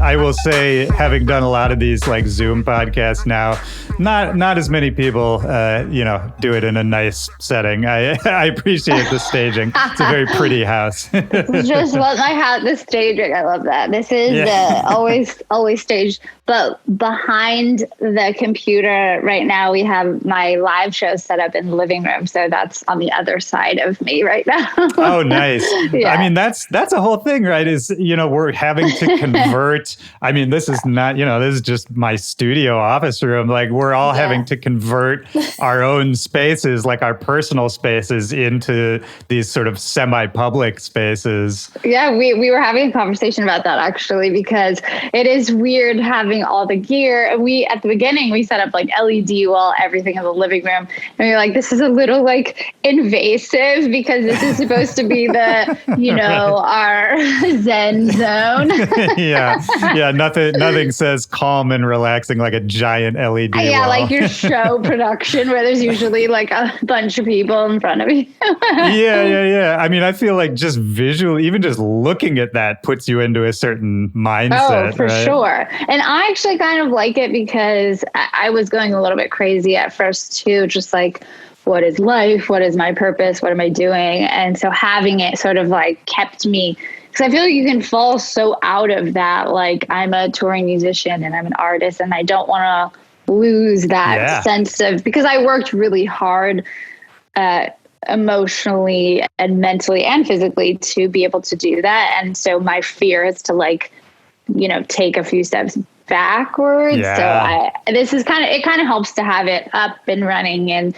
I will say, having done a lot of these like Zoom podcasts now, not as many people, do it in a nice setting. I appreciate the staging. It's a very pretty house. Just what my house, the staging. I love that. This is always staged. But behind the computer right now, we have my live show set up in the living room. So that's on the other side of me right now. Oh, nice. Yeah. I mean, that's a whole thing, right? Is, we're having to convert. I mean, this is not, this is just my studio office room. Like, we're all having to convert our own spaces, like our personal spaces, into these sort of semi-public spaces. Yeah, we were having a conversation about that, actually, because it is weird having all the gear. At the beginning, we set up like LED wall, everything in the living room. And we were like, this is a little like invasive because this is supposed to be the, our Zen zone. Yeah. Nothing says calm and relaxing like a giant LED wall. Yeah, like your show production where there's usually like a bunch of people in front of you. Yeah. I mean, I feel like just visually, even just looking at that puts you into a certain mindset. Oh, for sure. And I actually kind of like it because I was going a little bit crazy at first too, just like, what is life? What is my purpose? What am I doing? And so having it sort of like kept me, because I feel like you can fall so out of that. Like, I'm a touring musician and I'm an artist, and I don't want to lose that sense of, because I worked really hard emotionally and mentally and physically to be able to do that. And so my fear is to like, take a few steps backwards. Yeah. So it kind of helps to have it up and running and,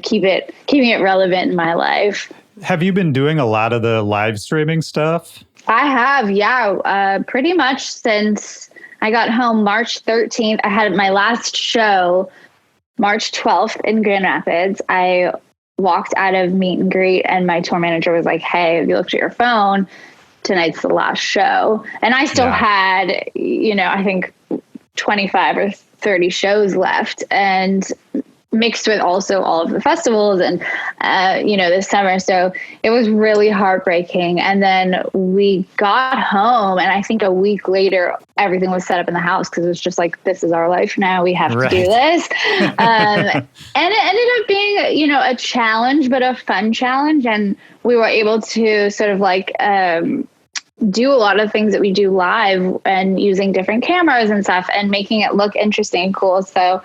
keeping it relevant in my life. Have you been doing a lot of the live streaming stuff? I have, pretty much since I got home March 13th. I had my last show March 12th in Grand Rapids. I walked out of meet and greet and my tour manager was like, hey, have you looked at your phone? Tonight's the last show. And I still had, I think 25 or 30 shows left, and mixed with also all of the festivals and, this summer. So it was really heartbreaking. And then we got home, and I think a week later, everything was set up in the house because it was just like, this is our life now. We have to do this. And it ended up being, a challenge, but a fun challenge. And we were able to sort of like, do a lot of things that we do live and using different cameras and stuff and making it look interesting and cool. So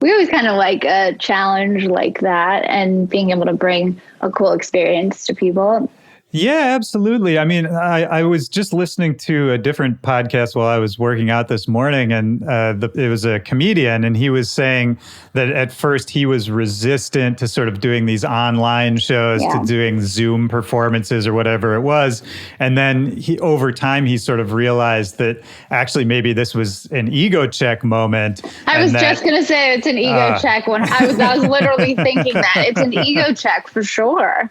we always kind of like a challenge like that and being able to bring a cool experience to people. Yeah, absolutely. I mean, I was just listening to a different podcast while I was working out this morning, and it was a comedian, and he was saying that at first he was resistant to sort of doing these online shows, to doing Zoom performances or whatever it was. And then over time, he sort of realized that actually maybe this was an ego check moment. I was just going to say it's an ego check. When I was literally thinking that it's an ego check for sure.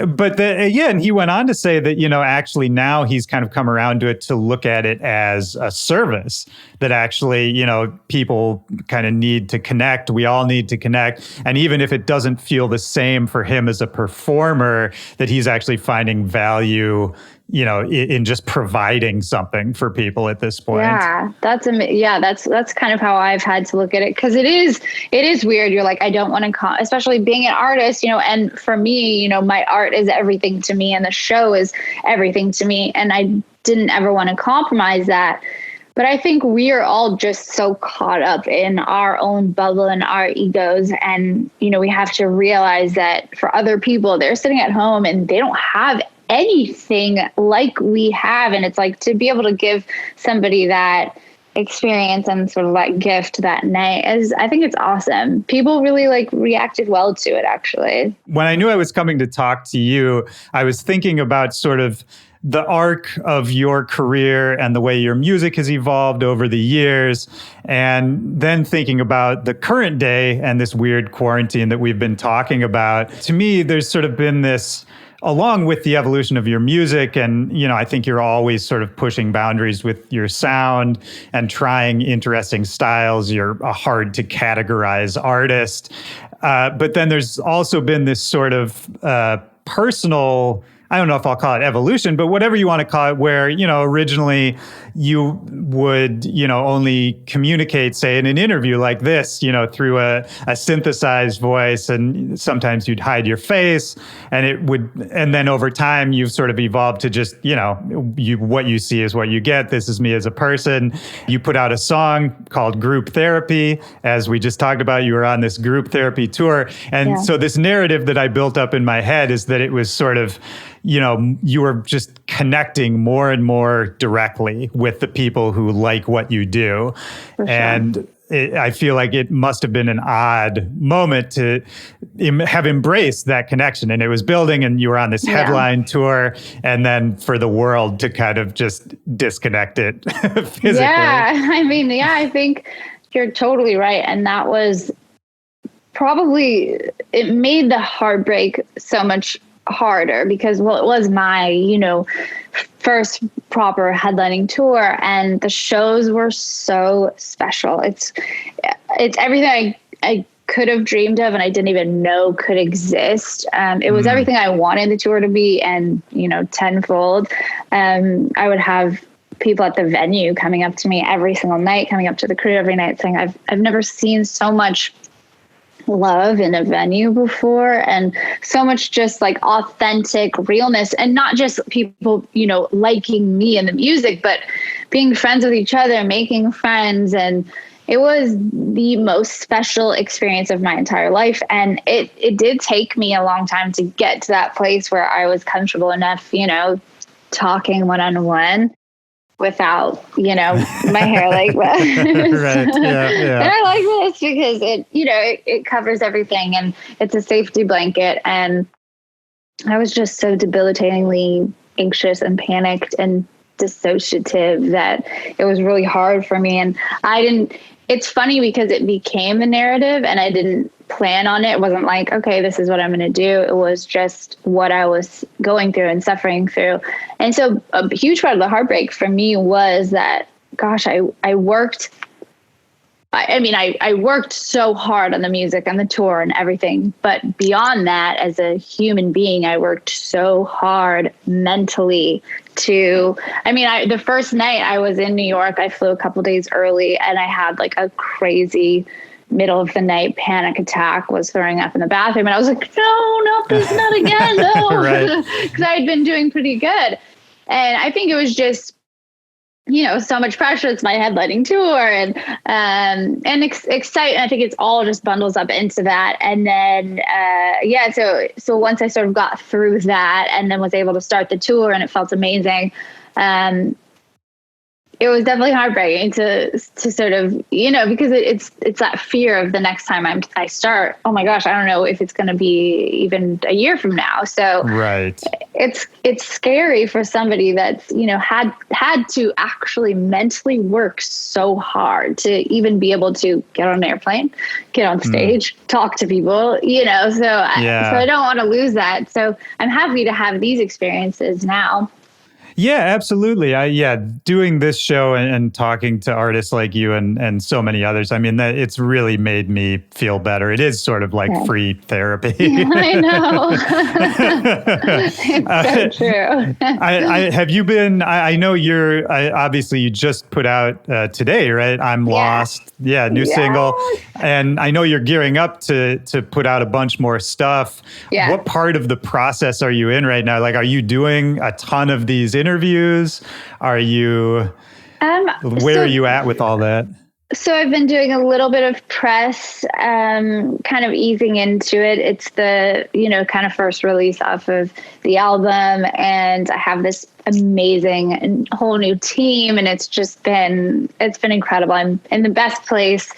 But and he went on to say that, actually now he's kind of come around to it to look at it as a service that actually, people kind of need to connect. We all need to connect. And even if it doesn't feel the same for him as a performer, that he's actually finding value, in just providing something for people at this point. Yeah, that's kind of how I've had to look at it, because it is weird. You're like, I don't want to, especially being an artist, and for me, my art is everything to me, and the show is everything to me, and I didn't ever want to compromise that. But I think we are all just so caught up in our own bubble and our egos. And, we have to realize that for other people, they're sitting at home and they don't have anything like we have. And it's like, to be able to give somebody that experience and sort of that gift that night I think it's awesome. People really reacted well to it, actually. When I knew I was coming to talk to you, I was thinking about sort of the arc of your career and the way your music has evolved over the years, and then thinking about the current day and this weird quarantine that we've been talking about. To me, there's sort of been this, along with the evolution of your music, and, I think you're always sort of pushing boundaries with your sound and trying interesting styles. You're a hard to categorize artist. But then there's also been this sort of personal, I don't know if I'll call it evolution, but whatever you want to call it, where, originally you would, only communicate, say, in an interview like this, through a synthesized voice, and sometimes you'd hide your face, and then over time you've sort of evolved to just, what you see is what you get. This is me as a person. You put out a song called Group Therapy. As we just talked about, you were on this group therapy tour. And so this narrative that I built up in my head is that it was sort of, you were just connecting more and more directly with the people who like what you do. For sure. And I feel like it must have been an odd moment to have embraced that connection. And it was building, and you were on this headline tour, and then for the world to kind of just disconnect it physically. Yeah, I think you're totally right. And that was probably, it made the heartbreak so much harder because, it was my, first proper headlining tour, and the shows were so special. It's everything I could have dreamed of and I didn't even know could exist. It was everything I wanted the tour to be, and, tenfold. I would have people at the venue coming up to me every single night, coming up to the crew every night saying, I've never seen so much love in a venue before, and so much just like authentic realness, and not just people, liking me and the music, but being friends with each other, making friends. And it was the most special experience of my entire life. And it did take me a long time to get to that place where I was comfortable enough, talking one-on-one without, my hair like that. Right. Yeah. And I like this because it covers everything, and it's a safety blanket. And I was just so debilitatingly anxious and panicked and dissociative that it was really hard for me. And it's funny because it became a narrative and I didn't plan on it. It wasn't like, okay, this is what I'm going to do. It was just what I was going through and suffering through. And so a huge part of the heartbreak for me was that, gosh, I worked so hard on the music and the tour and everything. But beyond that, as a human being, I worked so hard mentally the first night I was in New York, I flew a couple days early, and I had like a crazy middle of the night panic attack, was throwing up in the bathroom. And I was like, no, please not again. No, because I had been doing pretty good. And I think it was just, so much pressure. It's my headlining tour and excitement. I think it's all just bundles up into that. And then, so once I sort of got through that and then was able to start the tour, and it felt amazing. It was definitely heartbreaking to sort of, because it's that fear of the next time I start, oh my gosh, I don't know if it's going to be even a year from now. So right. It's scary for somebody that's, had to actually mentally work so hard to even be able to get on an airplane, get on stage, talk to people, so I don't want to lose that. So I'm happy to have these experiences now. Yeah, absolutely. Doing this show and talking to artists like you and so many others, that it's really made me feel better. It is sort of like free therapy. I know. It's so true. Have you been, I know obviously you just put out today, right? I'm Lost. Yeah, new single. And I know you're gearing up to put out a bunch more stuff. Yeah. What part of the process are you in right now? Like, are you doing a ton of these interviews? Are you, where are you at with all that? So I've been doing a little bit of press, kind of easing into it. It's the, kind of first release off of the album. And I have this amazing whole new team. And it's been incredible. I'm in the best place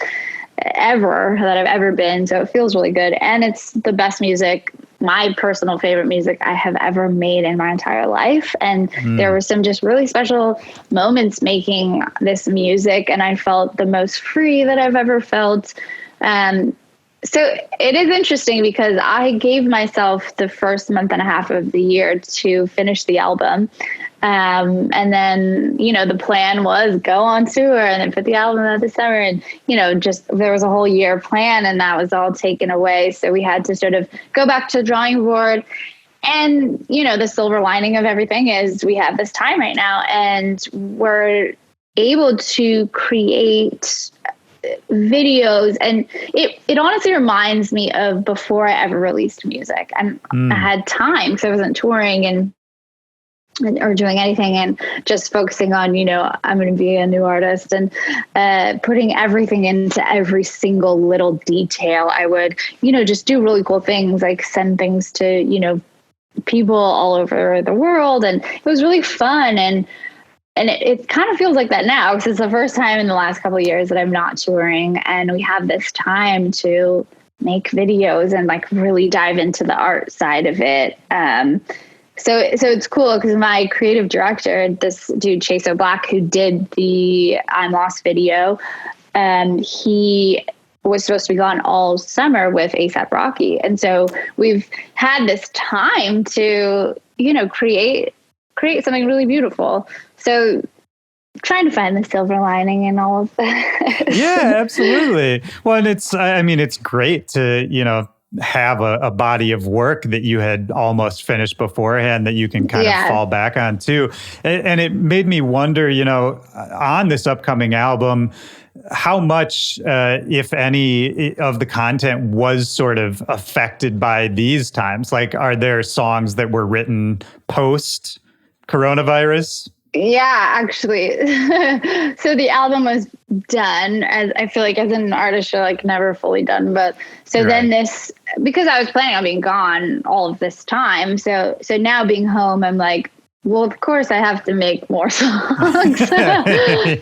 ever that I've ever been. So it feels really good. And it's the best music, my personal favorite music I have ever made in my entire life. And there were some just really special moments making this music. And I felt the most free that I've ever felt. So it is interesting because I gave myself the first month and a half of the year to finish the album. And then, the plan was go on tour and then put the album out this summer. And, just there was a whole year plan and that was all taken away. So we had to sort of go back to the drawing board. And, the silver lining of everything is we have this time right now and we're able to create videos, and it honestly reminds me of before I ever released music. And I had time because I wasn't touring or doing anything and just focusing on, I'm going to be a new artist and putting everything into every single little detail. I would, just do really cool things like send things to, people all over the world. And it was really fun. And it kind of feels like that now because it's the first time in the last couple of years that I'm not touring and we have this time to make videos and like really dive into the art side of it. So it's cool because my creative director, this dude, Chase O'Black, who did the I'm Lost video, he was supposed to be gone all summer with A$AP Rocky. And so we've had this time to, create something really beautiful. So trying to find the silver lining in all of that. Yeah, absolutely. Well, and it's great to, have a body of work that you had almost finished beforehand that you can kind of fall back on too. And it made me wonder, on this upcoming album, how much, if any, of the content was sort of affected by these times? Like, are there songs that were written post coronavirus? Yeah, actually. So the album was done, as I feel like as an artist, you're like never fully done. But so then because I was planning on being gone all of this time. So now being home, I'm like, well, of course I have to make more songs.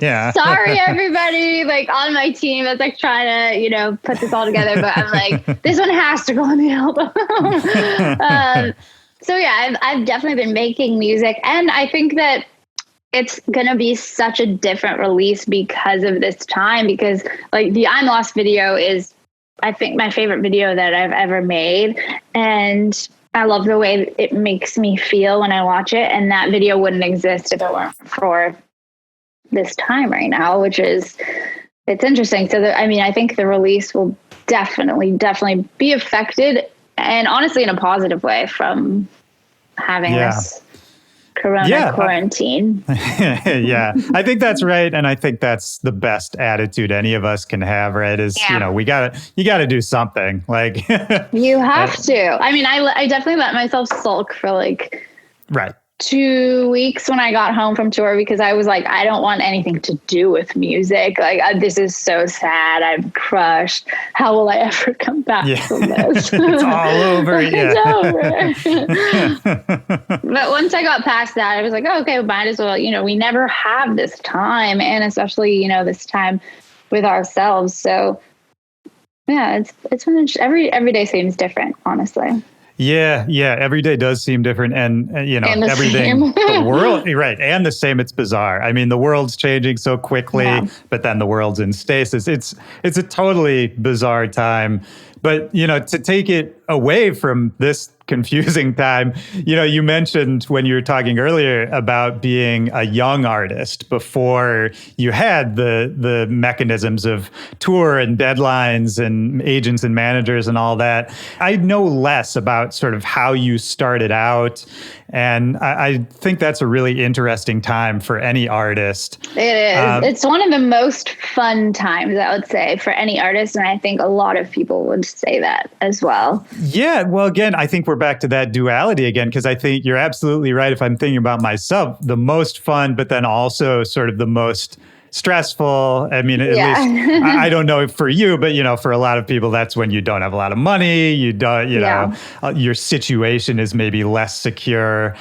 Yeah. Sorry, everybody, like on my team that's like trying to, put this all together. But I'm like, this one has to go on the album. So yeah, I've definitely been making music. And I think that it's going to be such a different release because of this time, because like the I'm Lost video is, I think, my favorite video that I've ever made. And I love the way it makes me feel when I watch it. And that video wouldn't exist if it weren't for this time right now, it's interesting. So I think the release will definitely be affected, and honestly in a positive way, from having this quarantine. Yeah, I think that's right. And I think that's the best attitude any of us can have, right? Is, you gotta do something. Like you have to. I mean, I definitely let myself sulk for like 2 weeks when I got home from tour because I was like, I don't want anything to do with music. Like, this is so sad. I'm crushed. How will I ever come back from this? It's all over. It's over. But once I got past that, I was like, oh, okay, might as well, we never have this time. And especially, this time with ourselves. So yeah, it's been every day seems different, honestly. Yeah. Every day does seem different. And everything, the world, right. And the same, it's bizarre. I mean, the world's changing so quickly, but then the world's in stasis. It's a totally bizarre time. But, to take it away from this confusing time, you mentioned when you were talking earlier about being a young artist before you had the mechanisms of tour and deadlines and agents and managers and all that. I know less about sort of how you started out. And I think that's a really interesting time for any artist. It is. It's one of the most fun times, I would say, for any artist. And I think a lot of people would say that as well. Yeah. Well, again, I think we're back to that duality again, because I think you're absolutely right. If I'm thinking about myself, the most fun, but then also sort of the most stressful. I mean, at least I don't know for you, but for a lot of people, that's when you don't have a lot of money. You don't, your situation is maybe less secure.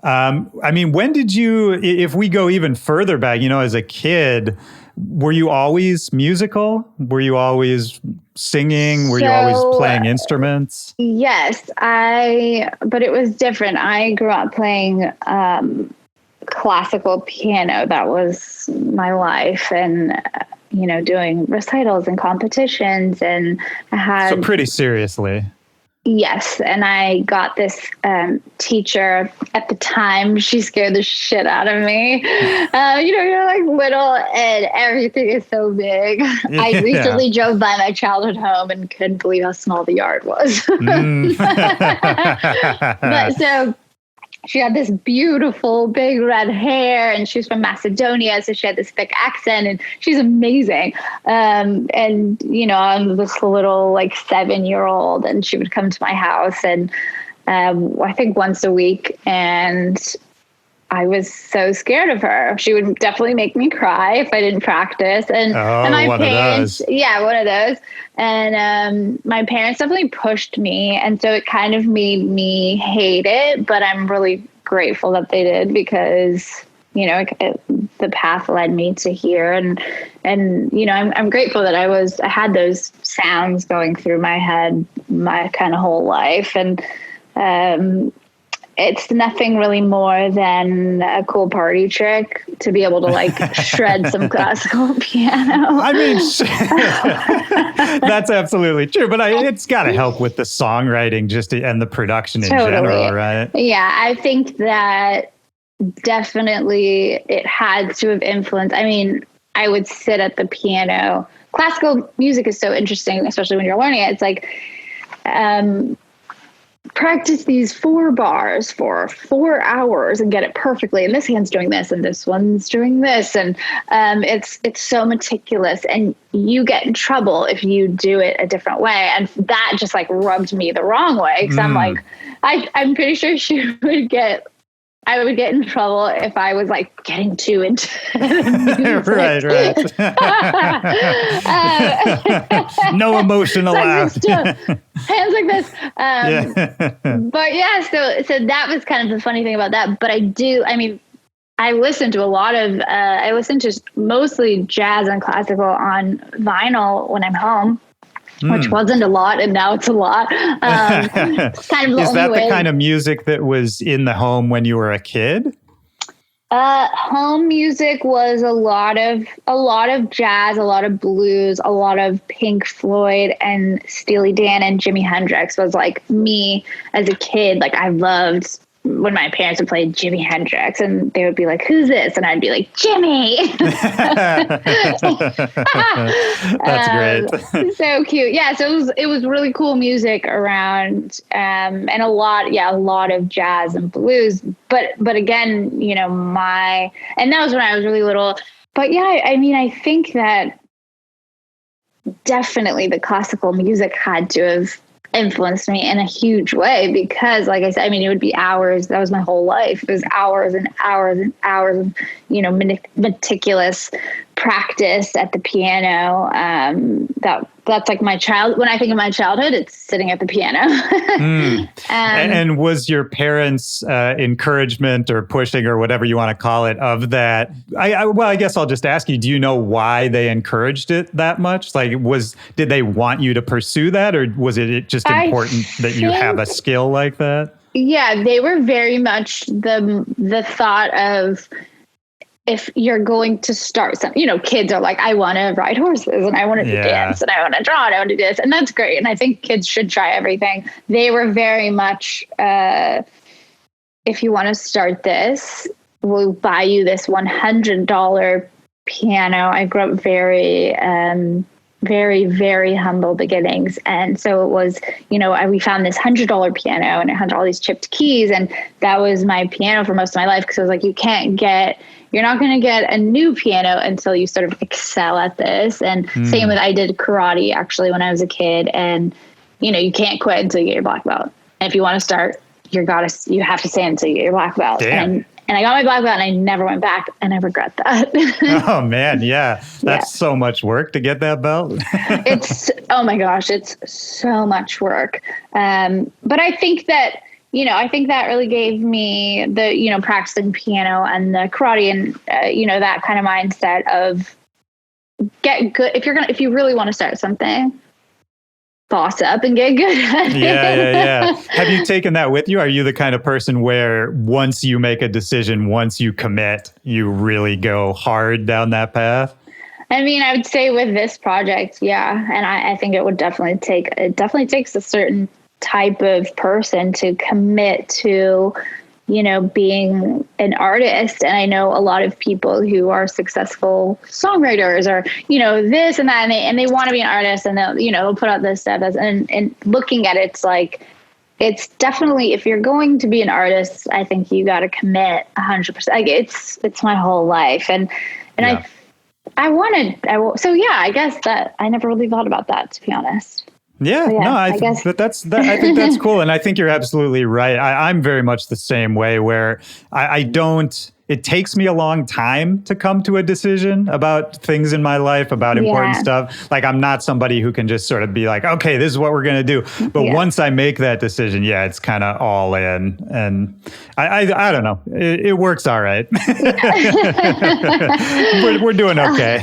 I mean, when did you, if we go even further back, as a kid, were you always musical? Were you always singing? Were you always playing instruments? Yes, but it was different. I grew up playing classical piano. That was my life. And doing recitals and competitions, and I had So pretty seriously. Yes, and I got this teacher at the time. She scared the shit out of me. You're like little and everything is so big. Yeah. I recently drove by my childhood home and couldn't believe how small the yard was. But so she had this beautiful big red hair, and she's from Macedonia, so she had this thick accent, and she's amazing. I'm this little 7-year-old, and she would come to my house, and I think once a week, and I was so scared of her. She would definitely make me cry if I didn't practice. And my parents, one of those. And my parents definitely pushed me. And so it kind of made me hate it. But I'm really grateful that they did, because, the path led me to here. And I'm grateful that I had those sounds going through my head my kind of whole life. And it's nothing really more than a cool party trick to be able to shred some classical piano. I mean, that's absolutely true, but it's got to help with the songwriting and the production in general, right? Yeah, I think that definitely it had to have influenced. I mean, I would sit at the piano. Classical music is so interesting, especially when you're learning it. It's like, practice these 4 bars for 4 hours and get it perfectly. And this hand's doing this and this one's doing this. And it's so meticulous, and you get in trouble if you do it a different way. And that just rubbed me the wrong way. Cause I'm pretty sure I would get in trouble if I was getting too into right. No emotional laugh. Hands like this. But yeah, so that was kind of the funny thing about that. But I listen to I listen to mostly jazz and classical on vinyl when I'm home. Which wasn't a lot, and now it's a lot. It's kind of Is that the kind of music that was in the home when you were a kid? Home music was a lot of jazz, a lot of blues, a lot of Pink Floyd and Steely Dan and Jimi Hendrix was me as a kid. I loved when my parents would play Jimi Hendrix, and they would be like, "Who's this?" And I'd be like, "Jimmy." That's great. So cute. Yeah. So it was really cool music around, and a lot of jazz and blues. But again, and that was when I was really little. But yeah, I think that definitely the classical music had to have influenced me in a huge way, because like I said, it would be hours. That was my whole life. It was hours and hours and hours of, meticulous practice at the piano. That's my when I think of my childhood, it's sitting at the piano. And was your parents' encouragement or pushing or whatever you want to call it of that? I guess I'll just ask you, do you know why they encouraged it that much? Did they want you to pursue that, or was it just important that you have a skill like that? Yeah, they were very much the thought of, if you're going to start something, kids are I want to ride horses, and I want to dance, and I want to draw, and I want to do this. And that's great. And I think kids should try everything. They were very much, if you want to start this, we'll buy you this $100 piano. I grew up very, very, very humble beginnings. And so it was, we found this $100 piano, and it had all these chipped keys. And that was my piano for most of my life. Cause I was you're not going to get a new piano until you sort of excel at this. And same with, I did karate actually when I was a kid, and you can't quit until you get your black belt. And if you want to start, you have to stay until you get your black belt. Damn. And I got my black belt, and I never went back, and I regret that. Oh man. Yeah. That's so much work to get that belt. Oh my gosh, it's so much work. But I think that, that really gave me the, practicing piano and the karate and, that kind of mindset of get good. If you really want to start something, boss up and get good at it. Yeah. Have you taken that with you? Are you the kind of person where once you make a decision, once you commit, you really go hard down that path? I mean, I would say with this project, yeah. And I think it definitely takes a certain type of person to commit to, being an artist. And I know a lot of people who are successful songwriters or, this and that, and they want to be an artist, and they'll put out this stuff and looking at it, it's like, it's definitely, if you're going to be an artist, I think you got to commit 100%. Like it's my whole life. And yeah. I guess that I never really thought about that, to be honest. Yeah, so, no, I think that's cool. And I think you're absolutely right. I'm very much the same way where I don't, it takes me a long time to come to a decision about things in my life, about important stuff. Like I'm not somebody who can just sort of be like, okay, this is what we're going to do. But once I make that decision, it's kind of all in. And I don't know, it works all right. we're doing okay.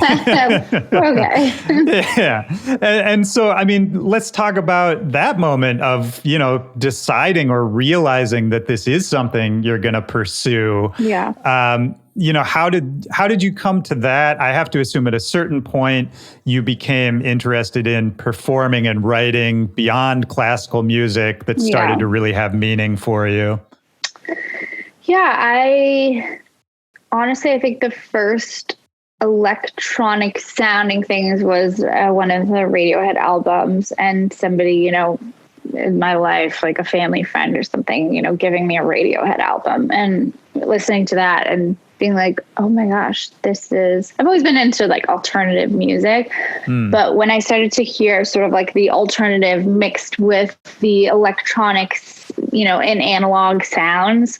We're okay. Yeah. And so, I mean, let's talk about that moment of, deciding or realizing that this is something you're going to pursue. Yeah. How did you come to that? I have to assume at a certain point you became interested in performing and writing beyond classical music that started to really have meaning for you. Yeah, I think the first electronic sounding things was one of the Radiohead albums, and somebody, in my life, like a family friend or something, giving me a Radiohead album and listening to that and being like, oh my gosh, I've always been into like alternative music, but when I started to hear sort of like the alternative mixed with the electronics, in analog sounds,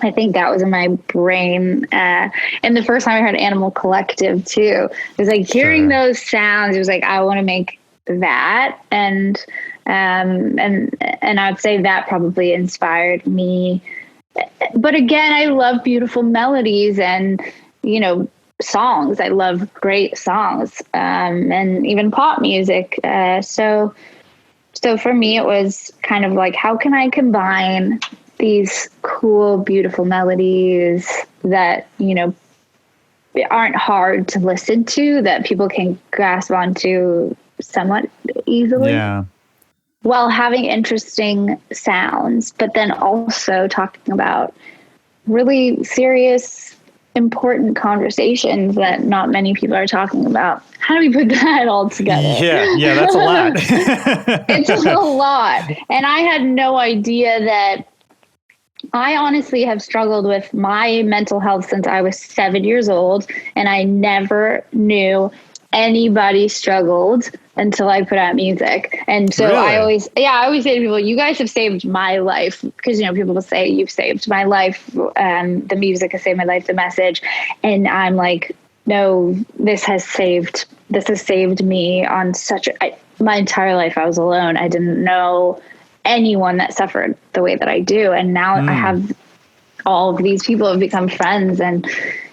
I think that was in my brain. And the first time I heard Animal Collective too, it was like hearing those sounds, it was like, I want to make that. And I'd say that probably inspired me. But again, I love beautiful melodies and, songs. I love great songs, and even pop music. So for me, it was kind of like, how can I combine these cool, beautiful melodies that, aren't hard to listen to, that people can grasp onto somewhat easily. Yeah. While having interesting sounds, but then also talking about really serious, important conversations that not many people are talking about. How do we put that all together? Yeah, that's a lot. It's a lot. And I had no idea that I honestly have struggled with my mental health since I was 7 years old, and I never knew anybody struggled until I put out music. And so really? I always say to people, you guys have saved my life, because, people will say you've saved my life. The music has saved my life, the message. And I'm like, no, this has saved me on my entire life. I was alone. I didn't know anyone that suffered the way that I do. And now I have all of these people have become friends, and,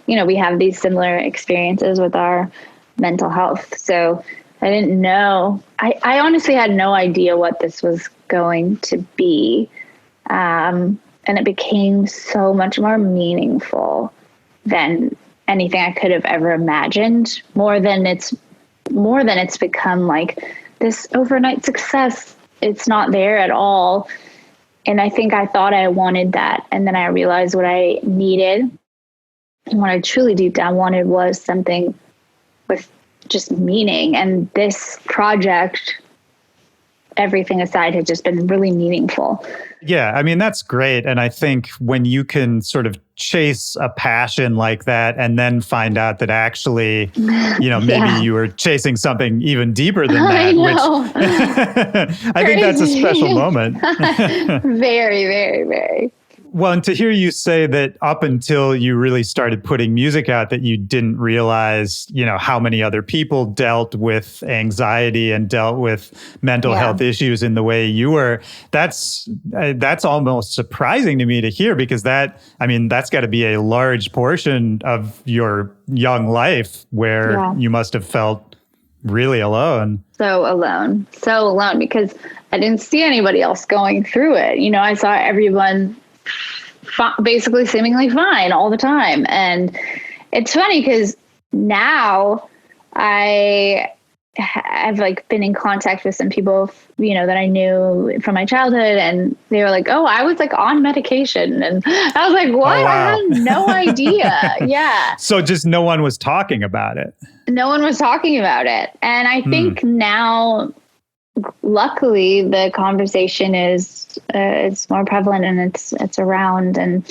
we have these similar experiences with our mental health. So I didn't know. I honestly had no idea what this was going to be. And it became so much more meaningful than anything I could have ever imagined, more than it's become like this overnight success. It's not there at all. And I think I thought I wanted that. And then I realized what I needed and what I truly deep down wanted was something with just meaning. And this project, everything aside, had just been really meaningful. Yeah, I mean, that's great. And I think when you can sort of chase a passion like that and then find out that actually, maybe you were chasing something even deeper than that, I know. Which I think that's a special moment. Very, very, very. Well, and to hear you say that up until you really started putting music out, that you didn't realize, how many other people dealt with anxiety and dealt with mental health issues in the way you were, that's almost surprising to me to hear, because that's got to be a large portion of your young life where you must have felt really alone. So alone, because I didn't see anybody else going through it. I saw everyone basically seemingly fine all the time. And it's funny because now I've like been in contact with some people, that I knew from my childhood, and they were like, "Oh, I was like on medication," and I was like, "What? Oh, wow. I had no idea." Yeah. So just no one was talking about it. No one was talking about it, and I think now, luckily, the conversation is it's more prevalent and it's around, and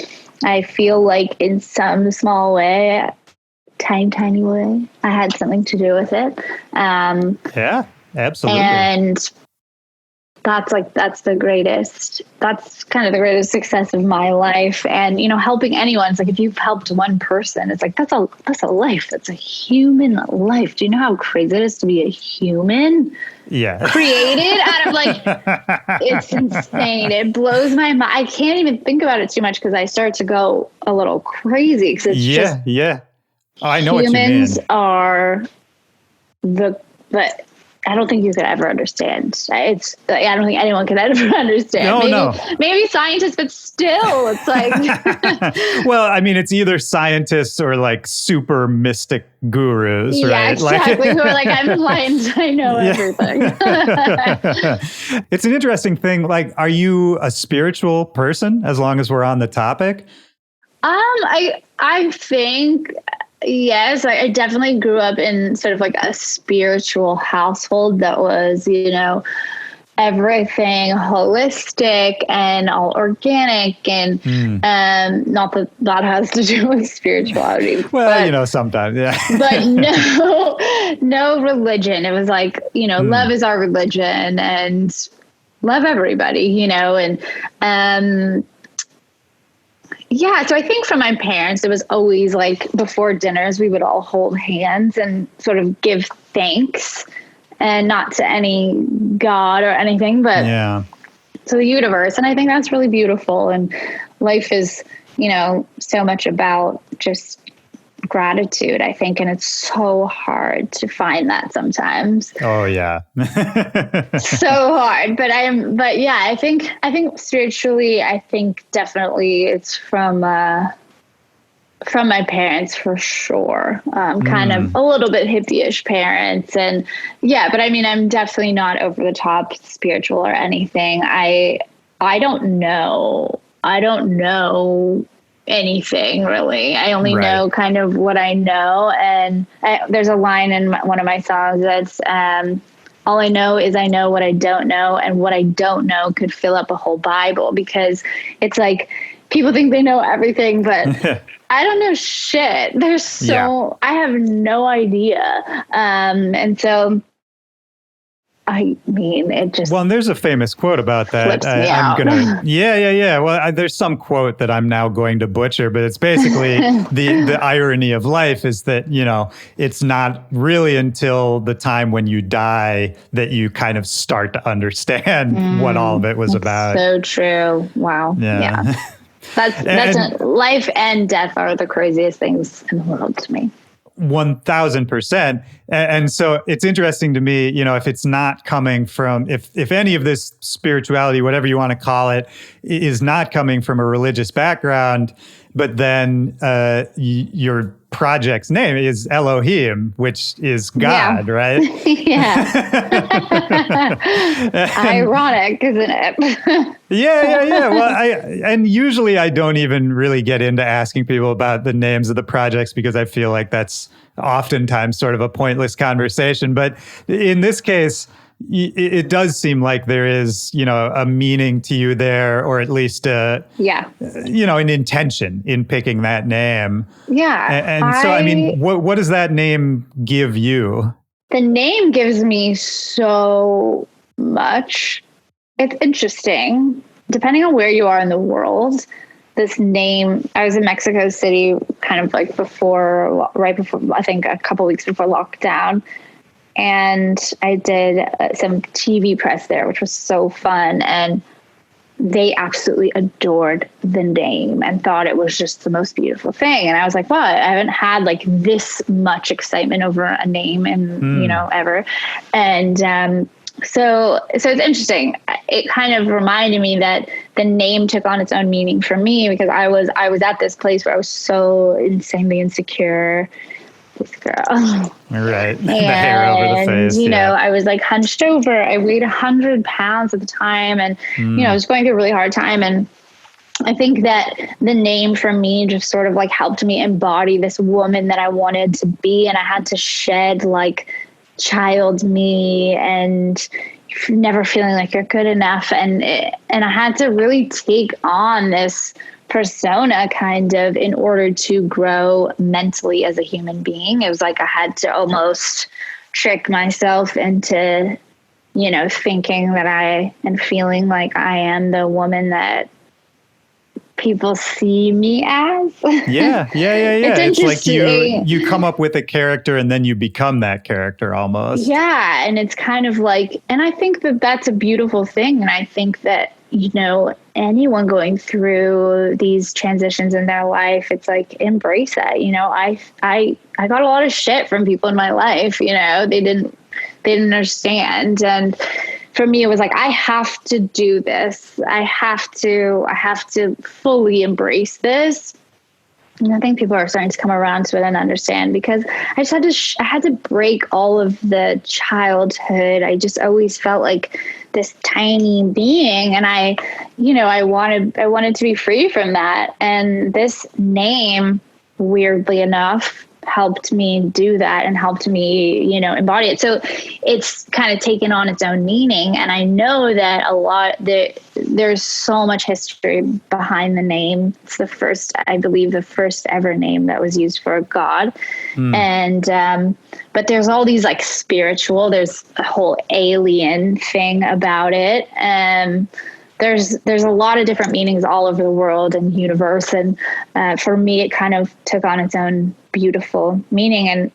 I feel like in some small way, tiny way, I had something to do with it. Yeah, absolutely. And that's kind of the greatest success of my life. And, helping anyone, it's like, if you've helped one person, it's like, that's a life. That's a human life. Do you know how crazy it is to be a human? Yeah. Created out of it's insane. It blows my mind. I can't even think about it too much because I start to go a little crazy because it's just. Yeah. I know humans what you mean. are but I don't think you could ever understand. I don't think anyone could ever understand. Maybe scientists, but still, it's like. Well, I mean, it's either scientists or like super mystic gurus, right? Yeah, exactly. Who are like, I'm enlightened. I know everything. It's an interesting thing. Like, are you a spiritual person? As long as we're on the topic. I think. Yes, I definitely grew up in sort of like a spiritual household that was, everything holistic and all organic, and not that has to do with spirituality. Well, but, sometimes, yeah. But no religion. It was like, love is our religion and love everybody, and yeah. So I think from my parents, it was always like before dinners, we would all hold hands and sort of give thanks, and not to any God or anything, but to the universe. And I think that's really beautiful. And life is, so much about just gratitude, I think. And it's so hard to find that sometimes. Oh yeah. So hard. But yeah, I think spiritually, I think definitely it's from my parents for sure. Kind of a little bit hippie-ish parents. And yeah, but I mean, I'm definitely not over the top spiritual or anything. I don't know anything really. I only know kind of what I know. And there's a line in one of my songs that's, all I know is I know what I don't know, and what I don't know could fill up a whole Bible, because it's like people think they know everything, but I don't know shit. I have no idea. And so, I mean, it just. Well, and there's a famous quote about that. Yeah. Well, there's some quote that I'm now going to butcher, but it's basically the irony of life is that, it's not really until the time when you die that you kind of start to understand what all of it was about. So true. Wow. Yeah. That's life and death are the craziest things in the world to me. 1000%. And so it's interesting to me, if it's not coming from, if any of this spirituality, whatever you want to call it, is not coming from a religious background, but then your project's name is Elohim, which is God, right? Yeah. Ironic, isn't it? Yeah. Well, and usually I don't even really get into asking people about the names of the projects because I feel like that's oftentimes sort of a pointless conversation. But in this case, it does seem like there is, a meaning to you there, or at least, an intention in picking that name. Yeah. And so, I mean, what does that name give you? The name gives me so much. It's interesting. Depending on where you are in the world, this name, I was in Mexico City kind of like right before, I think a couple weeks before lockdown. And I did some TV press there, which was so fun. And they absolutely adored the name and thought it was just the most beautiful thing. And I was like, wow, I haven't had like this much excitement over a name in, ever. And so it's interesting. It kind of reminded me that the name took on its own meaning for me, because I was at this place where I was so insanely insecure. this girl. Right. The hair over the face. You know, I was like hunched over. I weighed 100 pounds at the time. And, you know, I was going through a really hard time. And I think that the name for me just sort of like helped me embody this woman that I wanted to be. And I had to shed like child me and never feeling like you're good enough. And I had to really take on this persona kind of in order to grow mentally as a human being. It was like I had to almost trick myself into, you know, thinking that I and feeling like I am the woman that people see me as. Yeah. It's like you come up with a character and then you become that character almost. Yeah. And it's kind of like, and I think that that's a beautiful thing. And I think that, you know, anyone going through these transitions in their life, it's like, embrace that. You know, I got a lot of shit from people in my life, you know, they didn't understand. And for me, it was like, I have to do this. I have to fully embrace this. And I think people are starting to come around to it and understand, because I just had to break all of the childhood. I just always felt like this tiny being, and I wanted to be free from that. And this name, weirdly enough, helped me do that and helped me, you know, embody it. So it's kind of taken on its own meaning. And I know that there's so much history behind the name. It's the first ever name that was used for a god. And, but there's all these like there's a whole alien thing about it. There's a lot of different meanings all over the world and universe. And for me, it kind of took on its own beautiful meaning and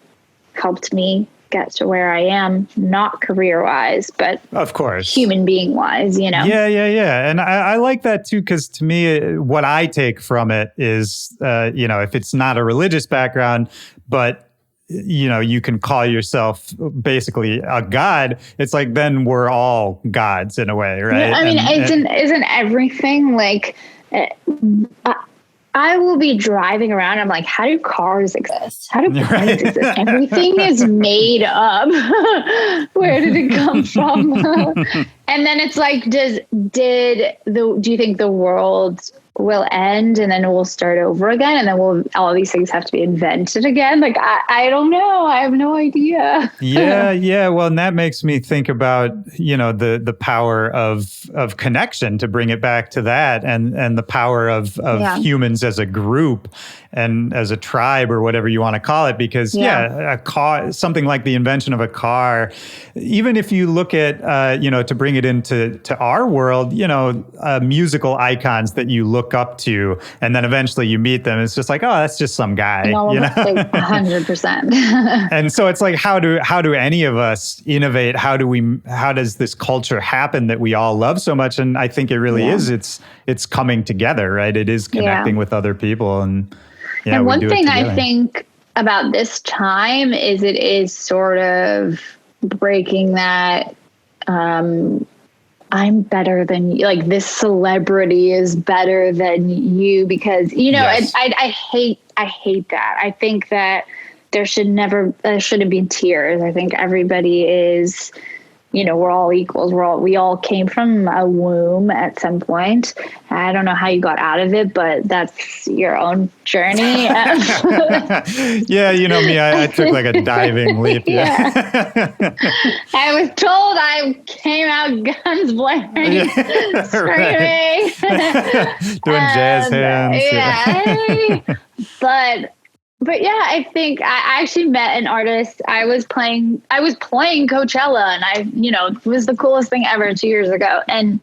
helped me get to where I am, not career-wise, but of course, human being-wise, you know? Yeah. And I like that too, because to me, what I take from it is, you know, if it's not a religious background, but you know, you can call yourself basically a god. It's like, then we're all gods in a way, right? I mean, isn't everything like, I will be driving around. I'm like, how do cars exist? How do planes exist? Everything is made up. Where did it come from? And then it's like, do you think the world will end and then we'll start over again? And then all these things have to be invented again? Like, I don't know. I have no idea. Yeah. Well, and that makes me think about, you know, the power of connection, to bring it back to that, and the power of humans as a group and as a tribe, or whatever you want to call it. Because a car, something like the invention of a car, even if you look at, you know, to bring it into our world, you know, musical icons that you look up to, and then eventually you meet them, it's just like, oh, that's just some guy, you know? Like 100%. And so it's like, how do any of us innovate? How does this culture happen that we all love so much? And I think it really is. It's coming together, right? It is connecting with other people. And one thing I think about this time is it is sort of breaking that, I'm better than you. Like, this celebrity is better than you, because, you know, I hate that. I think that there shouldn't be tears. I think everybody is, you know, we're all equals. We all came from a womb at some point. I don't know how you got out of it, but that's your own journey. Yeah, you know me, I took like a diving leap. Yeah. I was told I came out guns blazing, screaming, doing jazz hands. Yeah. But yeah, I think I actually met an artist. I was playing Coachella, and it was the coolest thing ever 2 years ago. And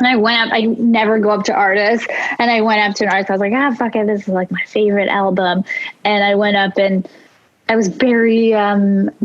I went up, I never go up to artists. And I went up to an artist. I was like, fuck it. This is like my favorite album. And I went up and I was very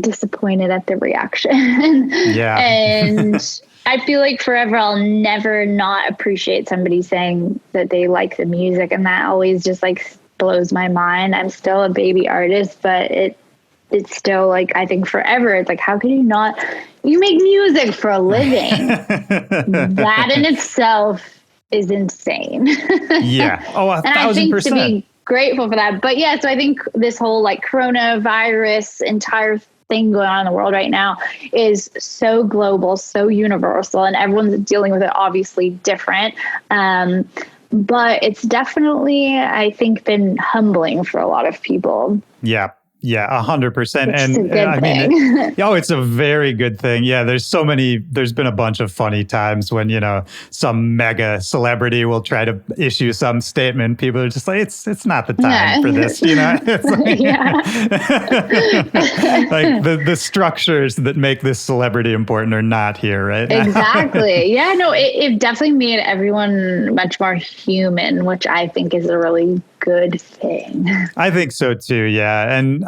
disappointed at the reaction. Yeah. And I feel like forever I'll never not appreciate somebody saying that they like the music. And that always just like blows my mind. I'm still a baby artist, but it's still like, I think forever, it's like, how can you not, you make music for a living. That in itself is insane. Yeah. Oh, 1,000%. And I think to be grateful for that. But yeah, so I think this whole like coronavirus entire thing going on in the world right now is so global, so universal, and everyone's dealing with it obviously different. But it's definitely, I think, been humbling for a lot of people. Yeah. Yeah, 100%. And I mean, it's a very good thing. Yeah, there's been a bunch of funny times when, some mega celebrity will try to issue some statement. People are just like, it's not the time for this, It's like, like the structures that make this celebrity important are not here right now. Exactly. Yeah, no, it definitely made everyone much more human, which I think is a really good thing. I think so too. Yeah. And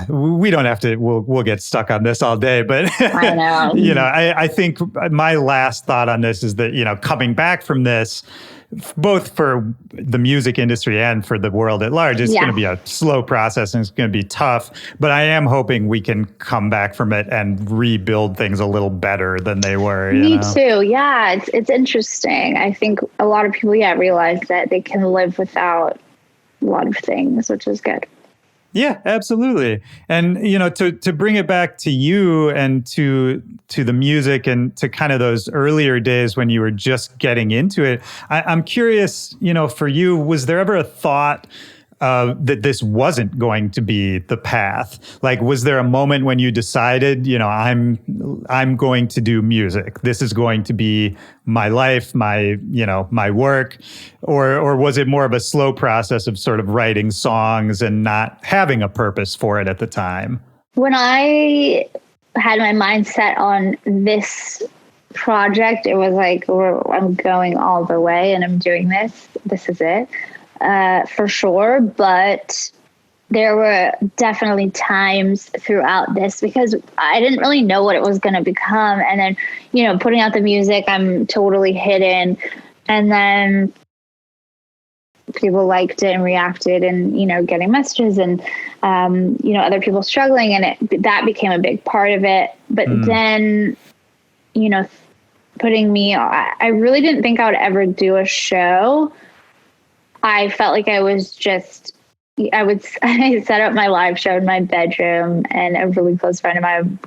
we don't have to, we'll get stuck on this all day, but I know, I think my last thought on this is that, coming back from this, both for the music industry and for the world at large, it's going to be a slow process and it's going to be tough, but I am hoping we can come back from it and rebuild things a little better than they were. Me too. Yeah. It's interesting. I think a lot of people, realize that they can live without a lot of things, which is good. Yeah, absolutely. And, to bring it back to you and to the music and to kind of those earlier days when you were just getting into it, I'm curious, for you, was there ever a thought that this wasn't going to be the path? Like, was there a moment when you decided, I'm going to do music. This is going to be my life, my work, or was it more of a slow process of sort of writing songs and not having a purpose for it at the time? When I had my mind set on this project, it was like, I'm going all the way and I'm doing this. This is it. For sure. But there were definitely times throughout this because I didn't really know what it was going to become. And then, putting out the music, I'm totally hidden. And then people liked it and reacted and, getting messages and, other people struggling. And that became a big part of it. But then, putting me, I really didn't think I would ever do a show. I felt like I set up my live show in my bedroom, and a really close friend of mine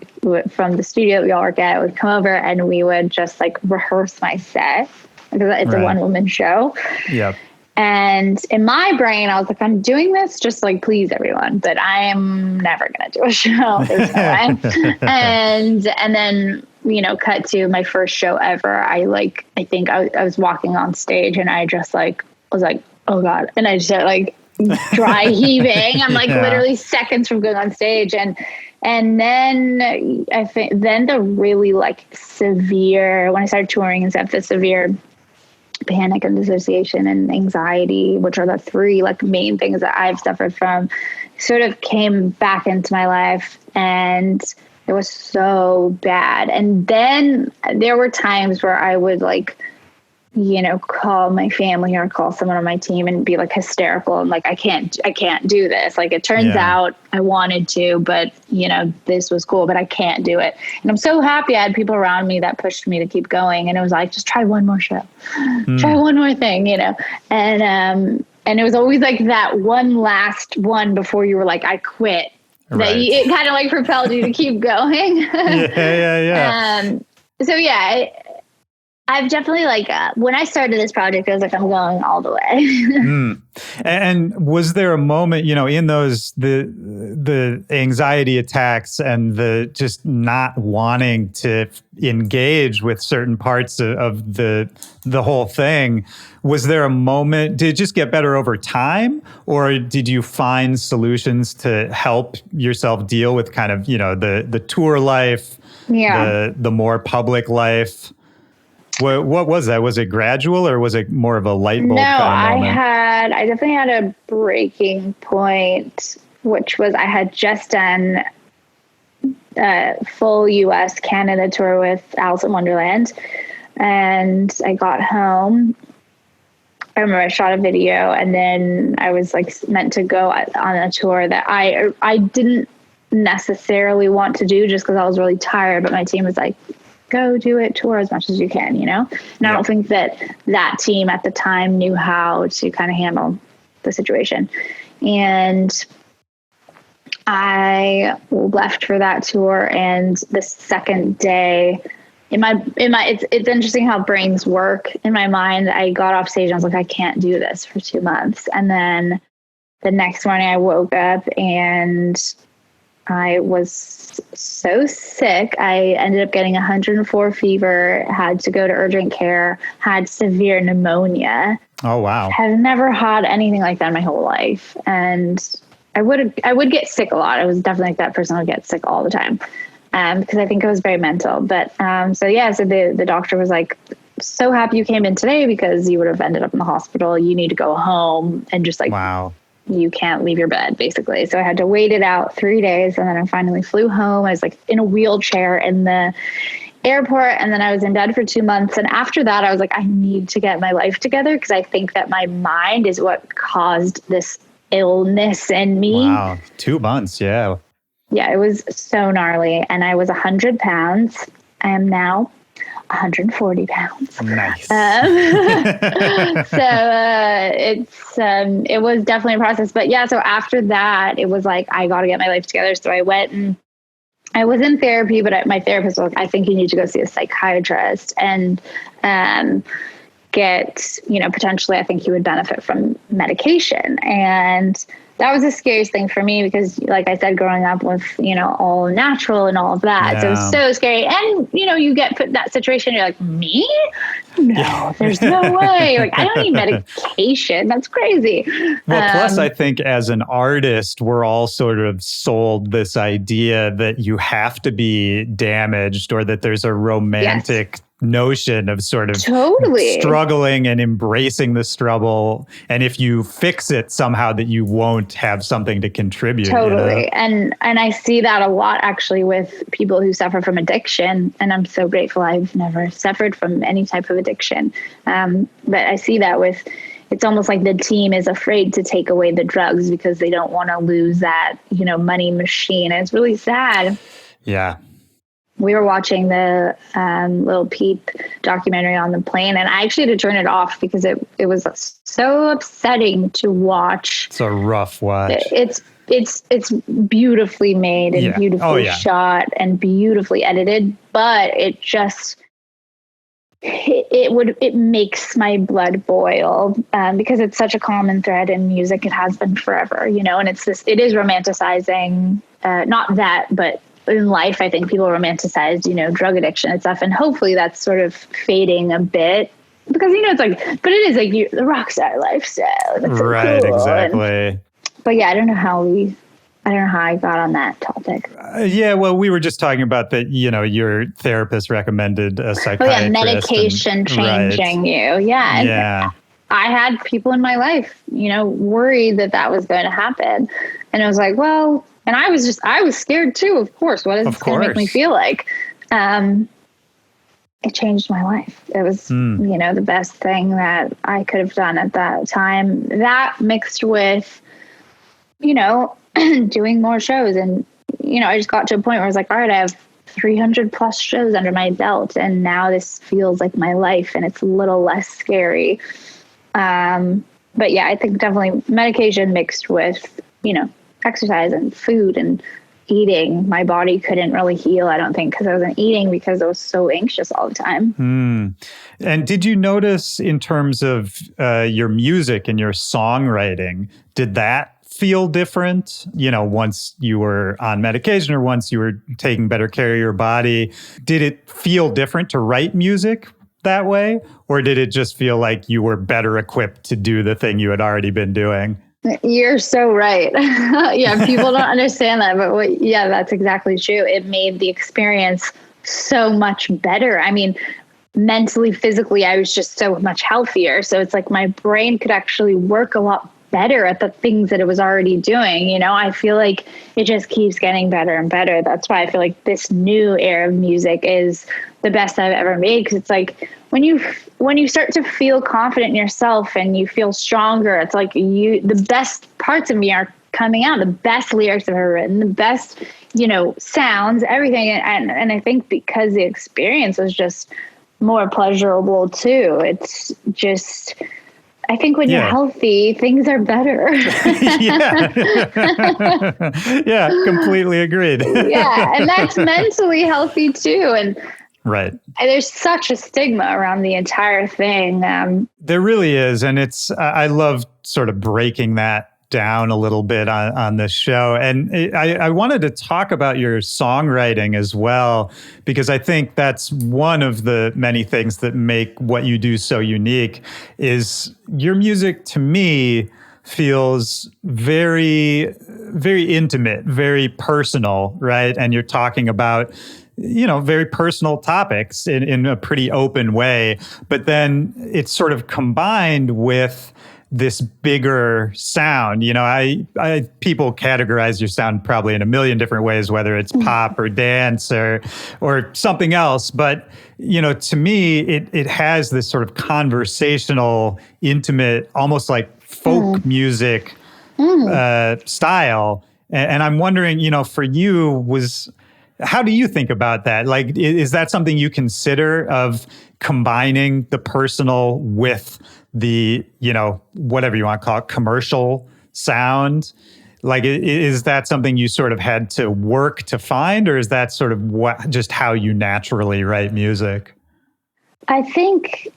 from the studio that we all work at would come over and we would just like rehearse my set because it's a one-woman show. Yeah. And in my brain, I was like, I'm doing this just like please everyone, but I am never going to do a show. There's no way. And then, cut to my first show ever. I think I was walking on stage and I just was like, oh God. And I just started like dry heaving. I'm like literally seconds from going on stage. And then I think the really like severe, when I started touring and stuff, the severe panic and dissociation and anxiety, which are the three like main things that I've suffered from, sort of came back into my life, and it was so bad. And then there were times where I would like, call my family or call someone on my team and be like hysterical and like, I can't do this. Like it turns out I wanted to, but this was cool, but I can't do it. And I'm so happy I had people around me that pushed me to keep going. And it was like, just try one more show, try one more thing, and it was always like that one last one before you were like, I quit. Right. That it kind of like propelled you to keep going. Yeah. So I've definitely when I started this project, I was like, I'm going all the way. And was there a moment, in those, the anxiety attacks and the just not wanting to engage with certain parts of the whole thing, was there a moment, did it just get better over time? Or did you find solutions to help yourself deal with kind of, the tour life, the more public life? What was that? Was it gradual or was it more of a light bulb? No, kind of moment? I definitely had a breaking point, which was I had just done a full US Canada tour with Alice in Wonderland. And I got home. I remember I shot a video, and then I was like meant to go on a tour that I didn't necessarily want to do just because I was really tired, but my team was like, go do it, tour as much as you can, And I don't think that team at the time knew how to kind of handle the situation. And I left for that tour, and the second day it's interesting how brains work. In my mind, I got off stage and I was like, I can't do this for 2 months. And then the next morning I woke up and I was so sick. I ended up getting 104 fever, had to go to urgent care, had severe pneumonia. Oh, wow. I've never had anything like that in my whole life. And I would get sick a lot. I was definitely like that person who would get sick all the time. Because I think it was very mental. But so the doctor was like, so happy you came in today because you would have ended up in the hospital. You need to go home, and just like, wow, you can't leave your bed, basically. So I had to wait it out 3 days, and then I finally flew home. I was like in a wheelchair in the airport, and then I was in bed for 2 months. And after that, I was like, I need to get my life together, because I think that my mind is what caused this illness in me. Wow, 2 months, yeah. Yeah, it was so gnarly. And I was 100 pounds. I am now 140 pounds. Nice. It was definitely a process. But yeah, so after that, it was like, I got to get my life together. So I went and I was in therapy, but my therapist was like, I think you need to go see a psychiatrist and get, potentially, I think you would benefit from medication. And that was the scariest thing for me, because like I said, growing up with, all natural and all of that. Yeah. So it was so scary. And, you get put in that situation, you're like, me? No, there's no way. Like, I don't need medication. That's crazy. Well, plus I think as an artist, we're all sort of sold this idea that you have to be damaged, or that there's a romantic notion of sort of struggling and embracing the struggle, and if you fix it somehow, that you won't have something to contribute. And I see that a lot actually with people who suffer from addiction, and I'm so grateful I've never suffered from any type of addiction, but I see that with, it's almost like the team is afraid to take away the drugs because they don't want to lose that money machine, and it's really sad. Yeah. We were watching the Lil Peep documentary on the plane, and I actually had to turn it off because it was so upsetting to watch. It's a rough watch. It's beautifully made and beautifully shot and beautifully edited, but it just it makes my blood boil because it's such a common thread in music. It has been forever, and it is romanticizing, not that, but in life, I think people romanticize, drug addiction and stuff. And hopefully that's sort of fading a bit, because, it's like, but it is like the rock star lifestyle. That's so right. Cool. Exactly. But yeah, I don't know how I got on that topic. Well, we were just talking about that, your therapist recommended a psychiatrist. Medication changing you. Yeah. Yeah. I had people in my life, worried that was going to happen. And I was like, well, and I was scared too, of course. What is this going to make me feel like? It changed my life. It was, the best thing that I could have done at that time. That mixed with, doing more shows. And, I just got to a point where I was like, all right, I have 300 plus shows under my belt. And now this feels like my life, and it's a little less scary. But yeah, I think definitely medication mixed with, exercise and food and eating. My body couldn't really heal, I don't think, because I wasn't eating because I was so anxious all the time. And did you notice in terms of your music and your songwriting, did that feel different, once you were on medication or once you were taking better care of your body? Did it feel different to write music that way? Or did it just feel like you were better equipped to do the thing you had already been doing? You're so right. Yeah, people don't understand that, but that's exactly true. It made the experience so much better. I mean, mentally, physically, I was just so much healthier. So it's like my brain could actually work a lot better at the things that it was already doing. I feel like it just keeps getting better and better. That's why I feel like this new era of music is the best I've ever made. Because it's like when you start to feel confident in yourself and you feel stronger, it's like the best parts of me are coming out, the best lyrics I've ever written, the best, sounds, everything. And I think because the experience was just more pleasurable too. It's just, I think when you're healthy, things are better. Yeah. Yeah, completely agreed. Yeah, and that's mentally healthy too. And right. there's such a stigma around the entire thing. There really is. And I love sort of breaking that down a little bit on this show. And I wanted to talk about your songwriting as well, because I think that's one of the many things that make what you do so unique. Is your music, to me, feels very, very intimate, very personal, right? And you're talking about, very personal topics in a pretty open way. But then it's sort of combined with this bigger sound. People categorize your sound probably in a million different ways, whether it's pop or dance or something else. But, to me, it has this sort of conversational, intimate, almost like folk music style. And I'm wondering, for you, how do you think about that? Like, is that something you consider, of combining the personal with the, whatever you want to call it, commercial sound? Like, is that something you sort of had to work to find, or is that sort of just how you naturally write music? I think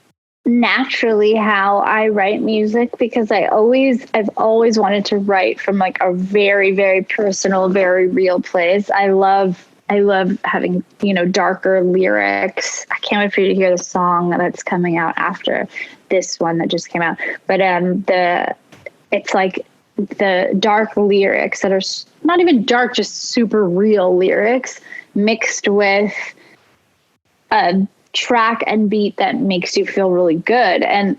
naturally how I write music, because I've always wanted to write from like a very, very personal, very real place. I love having, darker lyrics. I can't wait for you to hear the song that's coming out after this one that just came out. But it's like the dark lyrics that are not even dark, just super real lyrics mixed with a track and beat that makes you feel really good. And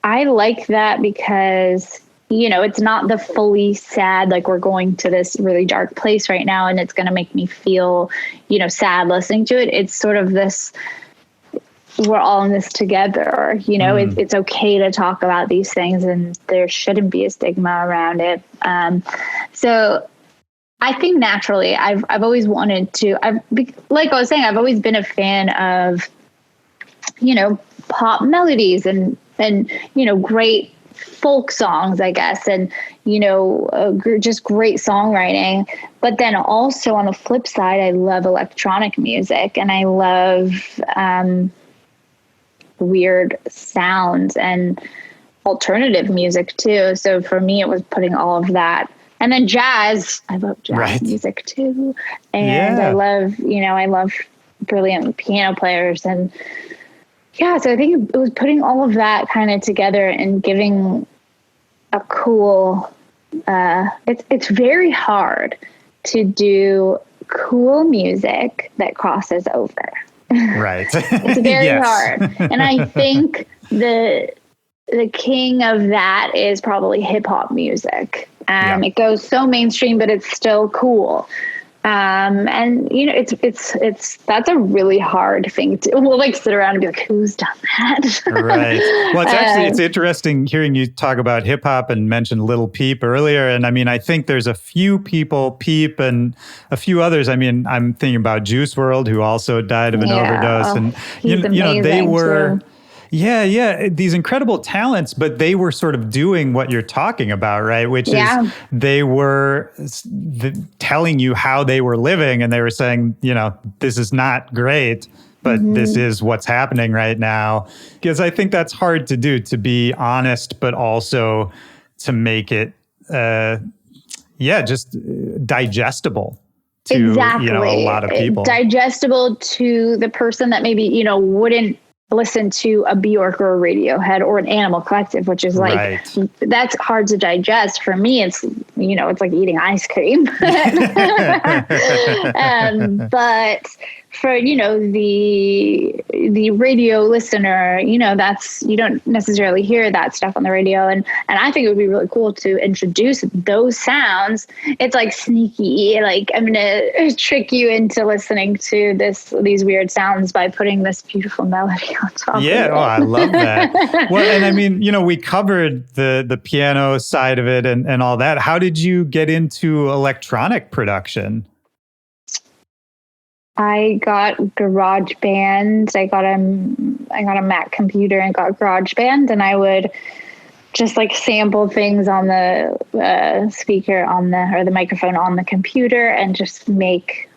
I like that because it's not the fully sad, like we're going to this really dark place right now and it's going to make me feel, sad listening to it. It's sort of this, we're all in this together, it's okay to talk about these things and there shouldn't be a stigma around it. So I think naturally I've always wanted to, like I was saying, I've always been a fan of, pop melodies and great folk songs, I guess, and, just great songwriting. But then also on the flip side, I love electronic music and I love weird sounds and alternative music too. So for me, it was putting all of that. And then jazz, I love jazz music too. And I love brilliant piano players. And so I think it was putting all of that kind of together and giving a cool, it's very hard to do cool music that crosses over. Right. It's very hard. And I think the king of that is probably hip hop music. It goes so mainstream, but it's still cool. And it's that's a really hard thing to sit around and be like, who's done that? Right. Well, it's interesting hearing you talk about hip hop and mention Lil Peep earlier. And I mean, I think there's a few people, Peep and a few others. I mean, I'm thinking about Juice WRLD, who also died of an overdose, and they were. Too. Yeah. These incredible talents, but they were sort of doing what you're talking about, right? Which is they were telling you how they were living, and they were saying, this is not great, but this is what's happening right now. Because I think that's hard to do, to be honest, but also to make it, just digestible to, a lot of people. Digestible to the person that maybe, wouldn't listen to a Bjork or a Radiohead or an Animal Collective, which is that's hard to digest. For me, it's, it's like eating ice cream. But for, the radio listener, that's, you don't necessarily hear that stuff on the radio. And I think it would be really cool to introduce those sounds. It's like sneaky, like I'm going to trick you into listening to these weird sounds by putting this beautiful melody on top. Yeah. Oh, I love that. Well, and I mean, we covered the piano side of it and all that. How did you get into electronic production? I got GarageBand. I got a Mac computer and got GarageBand, and I would just like sample things on the speaker or the microphone on the computer and just make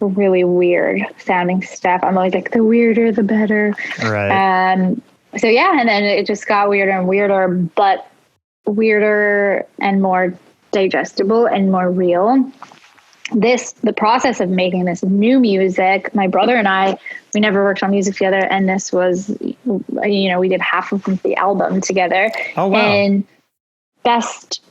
really weird sounding stuff. I'm always like, the weirder, the better. Right. So yeah, and then it just got weirder and weirder, but weirder and more digestible and more real. The process of making this new music, my brother and I, we never worked on music together. And this was, we did half of the album together. Oh, wow. And best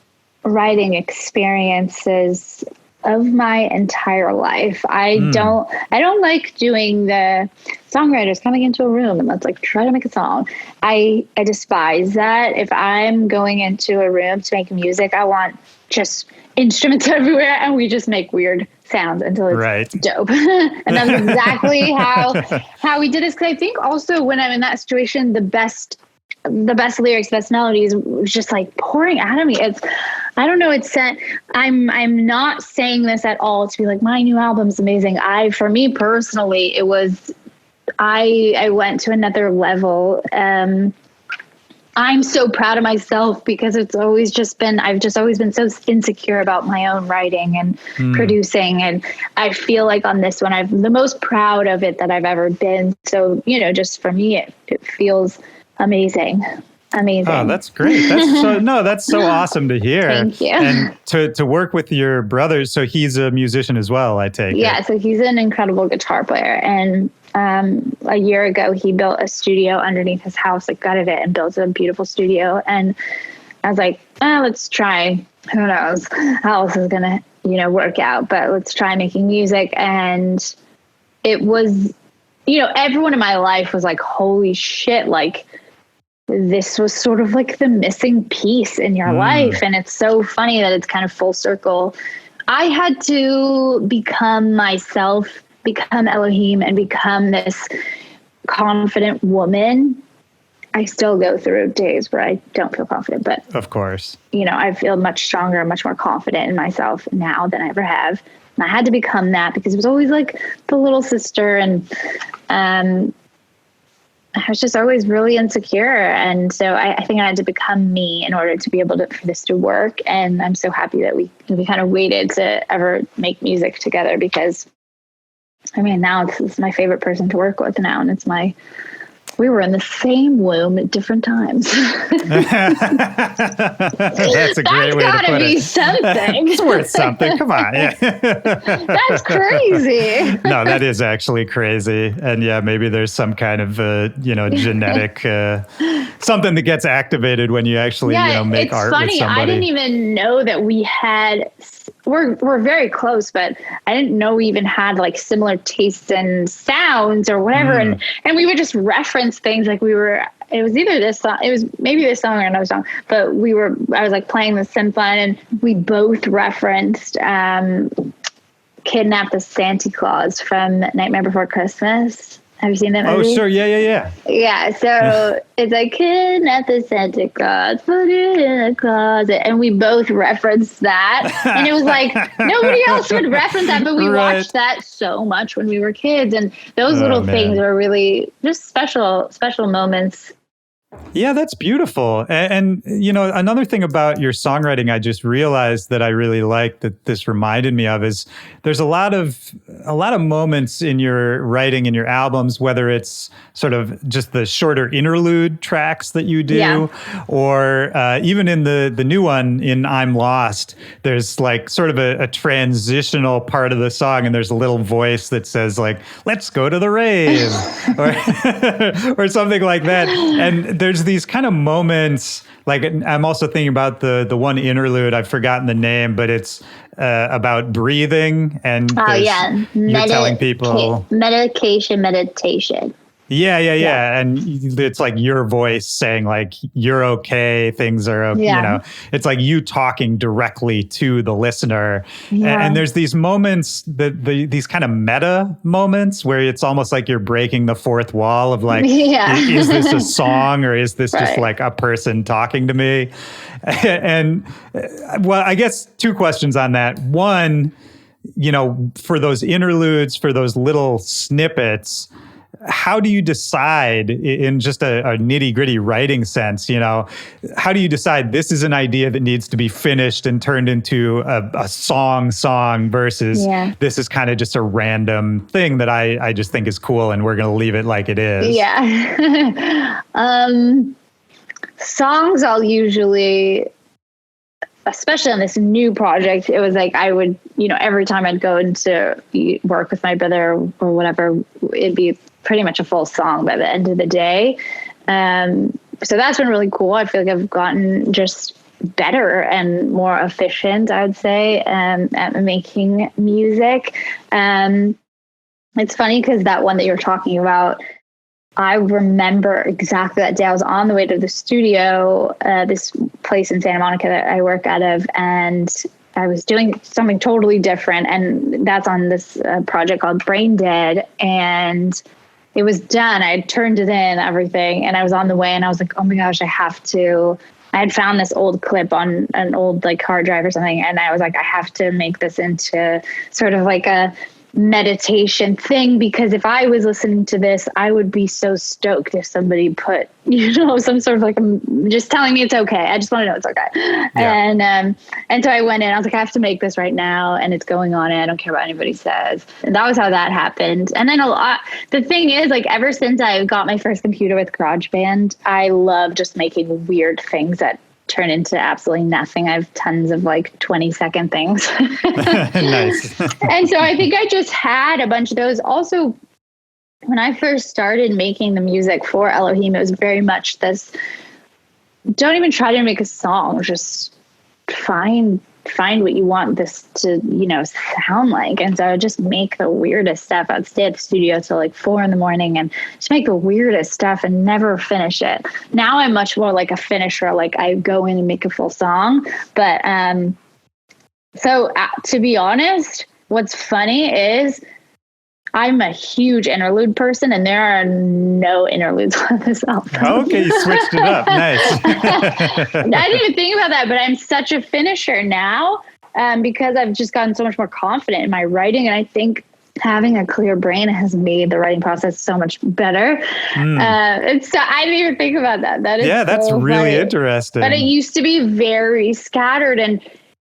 writing experiences of my entire life. I don't like doing the songwriters coming into a room and let's like try to make a song. I despise that. If I'm going into a room to make music, I want just instruments everywhere and we just make weird sounds until it's dope. And that's exactly how we did this. Cause I think also when I'm in that situation, the best lyrics, best melodies was just like pouring out of me. I'm not saying this at all to be like, my new album's amazing. For me personally, it was, I went to another level. I'm so proud of myself because I've just always been so insecure about my own writing and producing. And I feel like on this one, I'm the most proud of it that I've ever been. So, just for me, it feels amazing. Oh, that's great. That's so awesome to hear. Thank you. And to work with your brother. So he's a musician as well, I take it. Yeah. So he's an incredible guitar player. And a year ago, he built a studio underneath his house, like gutted it and built a beautiful studio. And I was like, let's try. Who knows how else is going to, work out, but let's try making music. And it was, everyone in my life was like, holy shit, like this was sort of like the missing piece in your life. And it's so funny that it's kind of full circle. I had to become myself, become Elohim, and become this confident woman. I still go through days where I don't feel confident, but of course, I feel much stronger, much more confident in myself now than I ever have. And I had to become that because it was always like the little sister, and I was just always really insecure. And so I think I had to become me in order to be able for this to work. And I'm so happy that we kind of waited to ever make music together because now it's my favorite person to work with now. And we were in the same womb at different times. That's a great way to put it. That's gotta be something. It's worth something. Come on. Yeah. That's crazy. No, that is actually crazy. And yeah, maybe there's some kind of, genetic, something that gets activated when you actually, make art with somebody. It's funny. I didn't even know that we had, we're very close, but I didn't know we even had like similar tastes and sounds or whatever. And we would just reference things like it was either this song, it was maybe this song or another song, but I was like playing the synth line and we both referenced Kidnap the Santa Claus from Nightmare Before Christmas. Have you seen that movie? Oh, sure. Yeah. Yeah. So it's like, kidnap the Santa Claus, put it in a closet. And we both referenced that. And it was like, nobody else would reference that, but we watched that so much when we were kids. And those little things were really just special moments. Yeah, that's beautiful. And another thing about your songwriting, I just realized that I really like that this reminded me of is there's a lot of moments in your writing in your albums, whether it's sort of just the shorter interlude tracks that you do, or even in the new one in I'm Lost, there's like sort of a transitional part of the song, and there's a little voice that says like, let's go to the rave, or something like that. And there's these kind of moments, like I'm also thinking about the one interlude, I've forgotten the name, but it's about breathing and you're telling people meditation. Yeah. And it's like your voice saying like, you're okay, things are okay. It's like you talking directly to the listener. And there's these moments these kind of meta moments where it's almost like you're breaking the fourth wall of like, is this a song or is this just like a person talking to me? And well, I guess two questions on that. One, for those interludes, for those little snippets, how do you decide in just a nitty gritty writing sense, how do you decide this is an idea that needs to be finished and turned into a song versus this is kind of just a random thing that I just think is cool and we're going to leave it like it is? Yeah. Songs I'll usually, especially on this new project, it was like I would, every time I'd go into work with my brother or whatever, it'd be pretty much a full song by the end of the day. So that's been really cool. I feel like I've gotten just better and more efficient, I would say, at making music. It's funny because that one that you're talking about, I remember exactly that day. I was on the way to the studio, this place in Santa Monica that I work out of, and I was doing something totally different. And that's on this project called Brain Dead. And it was done. I had turned it in, everything. And I was on the way and I was like, oh my gosh, I had found this old clip on an old hard drive or something. And I was like, I have to make this into sort of like a meditation thing, because if I was listening to this, I would be so stoked if somebody put, some sort of just telling me it's okay. I just want to know it's okay. Yeah. And so I went in, I was like, I have to make this right now and it's going on. And I don't care what anybody says. And that was how that happened. And then the thing is, ever since I got my first computer with GarageBand, I love just making weird things that turn into absolutely nothing. I have tons of 20-second things. Nice. And so I think I just had a bunch of those. Also, when I first started making the music for Elohim, it was very much this, don't even try to make a song, just find what you want this to, sound like. And so I would just make the weirdest stuff. I'd stay at the studio till 4 a.m. and just make the weirdest stuff and never finish it. Now I'm much more like a finisher. I go in and make a full song. But, so to be honest, what's funny is I'm a huge interlude person, and there are no interludes on this album. Okay, you switched it up. Nice. I didn't even think about that, but I'm such a finisher now because I've just gotten so much more confident in my writing, and I think having a clear brain has made the writing process so much better. I didn't even think about that. That's so really funny. Interesting. But it used to be very scattered, and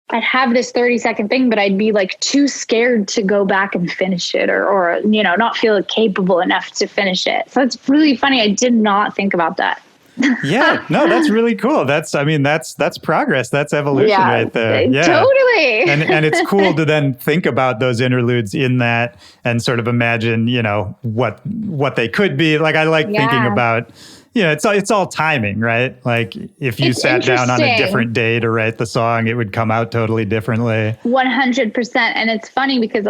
I'd have this 30-second thing, but I'd be too scared to go back and finish it or not feel capable enough to finish it. So it's really funny. I did not think about that. Yeah, no, that's really cool. That's progress. That's evolution right there. Yeah, totally. And it's cool to then think about those interludes in that and sort of imagine, what they could be. I like thinking about, it's all timing, right? If you sat down on a different day to write the song, it would come out totally differently. 100%. And it's funny because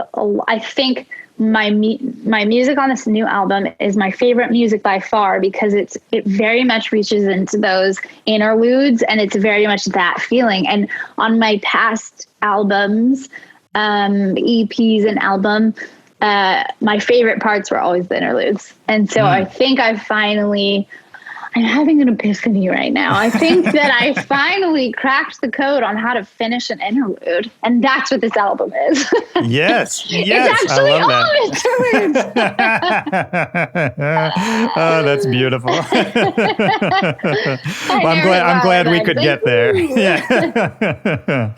I think my music on this new album is my favorite music by far, because it very much reaches into those interludes, and it's very much that feeling. And on my past albums, EPs and album, my favorite parts were always the interludes. And so I think I'm having an epiphany right now. I think that I finally cracked the code on how to finish an interlude. And that's what this album is. Yes. It's actually all interludes. Oh, that's beautiful. I'm glad we could get there. Yeah.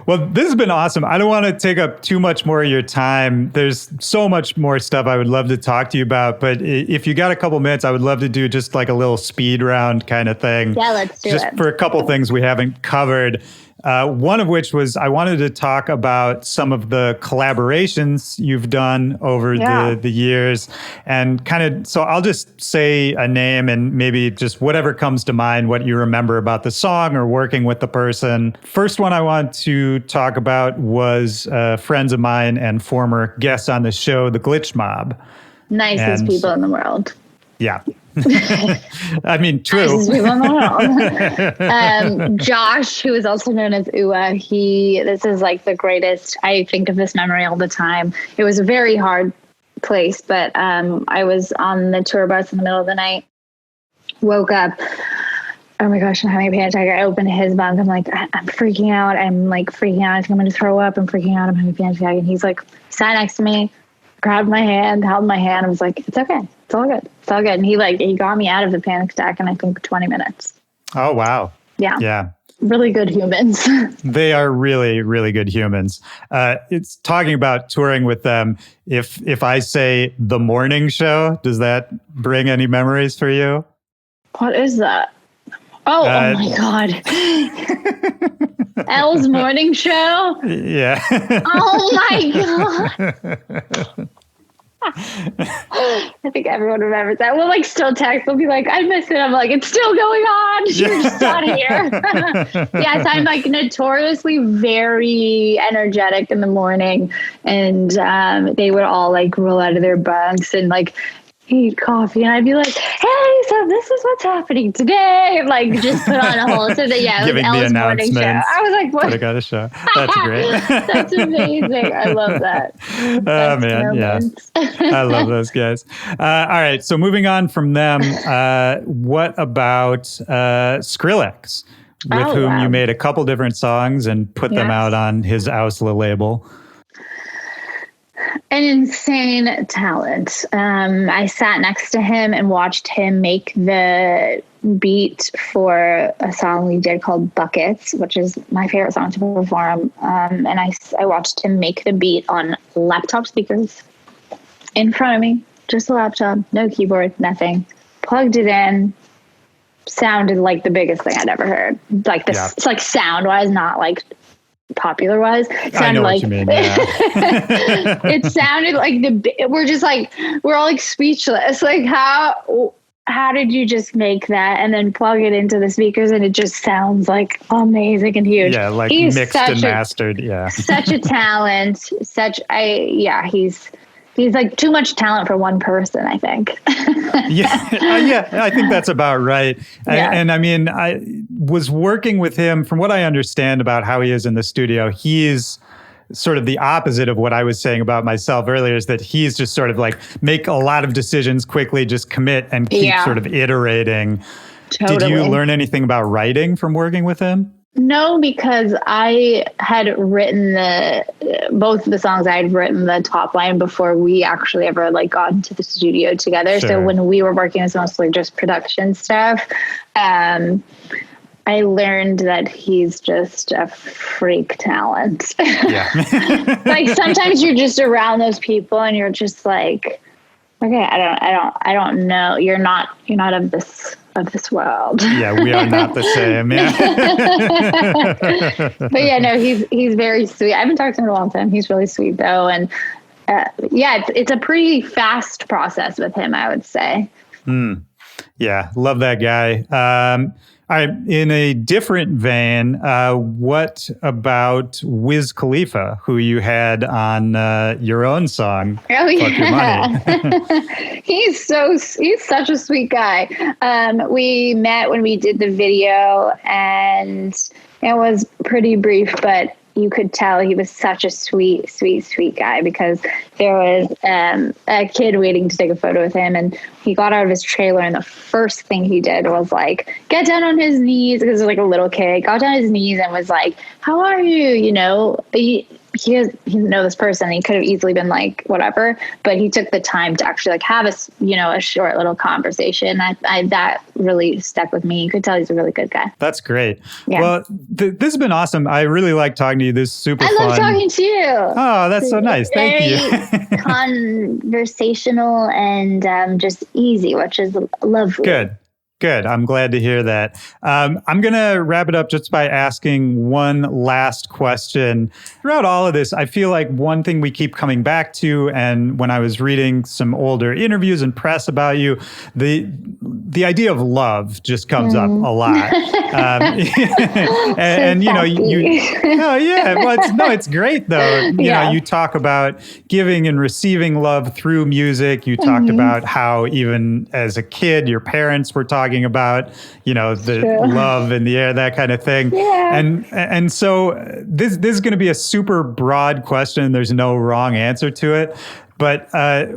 Well, this has been awesome. I don't want to take up too much more of your time. There's so much more stuff I would love to talk to you about. But if you got a couple minutes, I would love to do just a little speed round kind of thing. Yeah, let's do it. Just for a couple things we haven't covered. One of which was I wanted to talk about some of the collaborations you've done over the years, and so I'll just say a name and maybe just whatever comes to mind, what you remember about the song or working with the person. First one I want to talk about was friends of mine and former guests on the show, the Glitch Mob. Nicest people in the world. Yeah. I mean, true. Josh, who is also known as Ua, this is the greatest. I think of this memory all the time. It was a very hard place, but I was on the tour bus in the middle of the night, woke up. Oh my gosh, I'm having a panic attack. I opened his bunk. I'm I'm freaking out. I'm freaking out. I think I'm going to throw up. I'm freaking out. I'm having a panic attack. And he's sat next to me. grabbed my hand, held my hand, and was like, it's okay. It's all good. It's all good. And he got me out of the panic attack in, I think, 20 minutes. Oh, wow. Yeah. Yeah. Really good humans. They are really, really good humans. It's talking about touring with them. If I say The Morning Show, does that bring any memories for you? What is that? Oh my God. Elle's Morning Show? Yeah. Oh my God. I think everyone remembers that. We'll like still text. We'll be like, I missed it. I'm like, it's still going on. You're just not here. Yes, I'm like notoriously very energetic in the morning. And they would all like roll out of their bunks and like eat coffee. And I'd be like, hey, so this is what's happening today. And like just put on a whole, so that, yeah, it was Elle's Morning Show. I was like, what? I got a show. That's great. That's amazing. I love that. Oh, man. Moments. Yeah. I love those guys. All right. So moving on from them, what about Skrillex, with whom you made a couple different songs and put them out on his Ausla label? An insane talent. I sat next to him and watched him make the beat for a song we did called Buckets, which is my favorite song to perform. And I watched him make the beat on laptop speakers in front of me, just a laptop, no keyboard, nothing. Plugged it in, sounded like the biggest thing I'd ever heard. Like this, it's like sound wise, not like popular wise. I know what you mean. Yeah. It sounded like we're all like speechless. Like how did you just make that and then plug it into the speakers and it just sounds like amazing and huge? Yeah, like he's mixed and mastered. Yeah, such a talent. He's like too much talent for one person, I think. Yeah, I think that's about right. Yeah. And I mean, I was working with him. From what I understand about how he is in the studio, he's sort of the opposite of what I was saying about myself earlier, is that he's just sort of like make a lot of decisions quickly, just commit and keep sort of iterating. Totally. Did you learn anything about writing from working with him? No, because I had written both of the songs. I had written the top line before we actually ever like got into the studio together. Sure. So when we were working, it was mostly just production stuff. I learned that he's just a freak talent. Yeah. Like sometimes you're just around those people and you're just like, okay, I don't know. You're not of this world. Yeah, we are not the same. Yeah. But yeah, no, he's very sweet. I haven't talked to him in a long time. He's really sweet though. And it's a pretty fast process with him, I would say. Yeah, love that guy. All right, in a different vein, what about Wiz Khalifa, who you had on your own song? Oh yeah, Fuck Your Money. He's such a sweet guy. We met when we did the video, and it was pretty brief, but you could tell he was such a sweet guy, because there was a kid waiting to take a photo with him, and he got out of his trailer, and the first thing he did was like get down on his knees, because it was like a little kid, got down on his knees and was like, how are you? You know, he didn't know this person. He could have easily been like whatever, but he took the time to actually like have a short little conversation. That really stuck with me. You could tell he's a really good guy. That's great. Yeah. Well, this has been awesome. I really like talking to you. This is super fun. I love talking to you. Oh, that's so nice. Thank you. Conversational and just easy, which is lovely. Good. I'm glad to hear that. I'm going to wrap it up just by asking one last question. Throughout all of this, I feel like one thing we keep coming back to, and when I was reading some older interviews and press about you, the idea of love just comes up a lot. And you know, it's great though. You know, you talk about giving and receiving love through music. You talked about how even as a kid, your parents were talking about, you know, the love in the air, that kind of thing. Yeah. And so this is going to be a super broad question. There's no wrong answer to it. But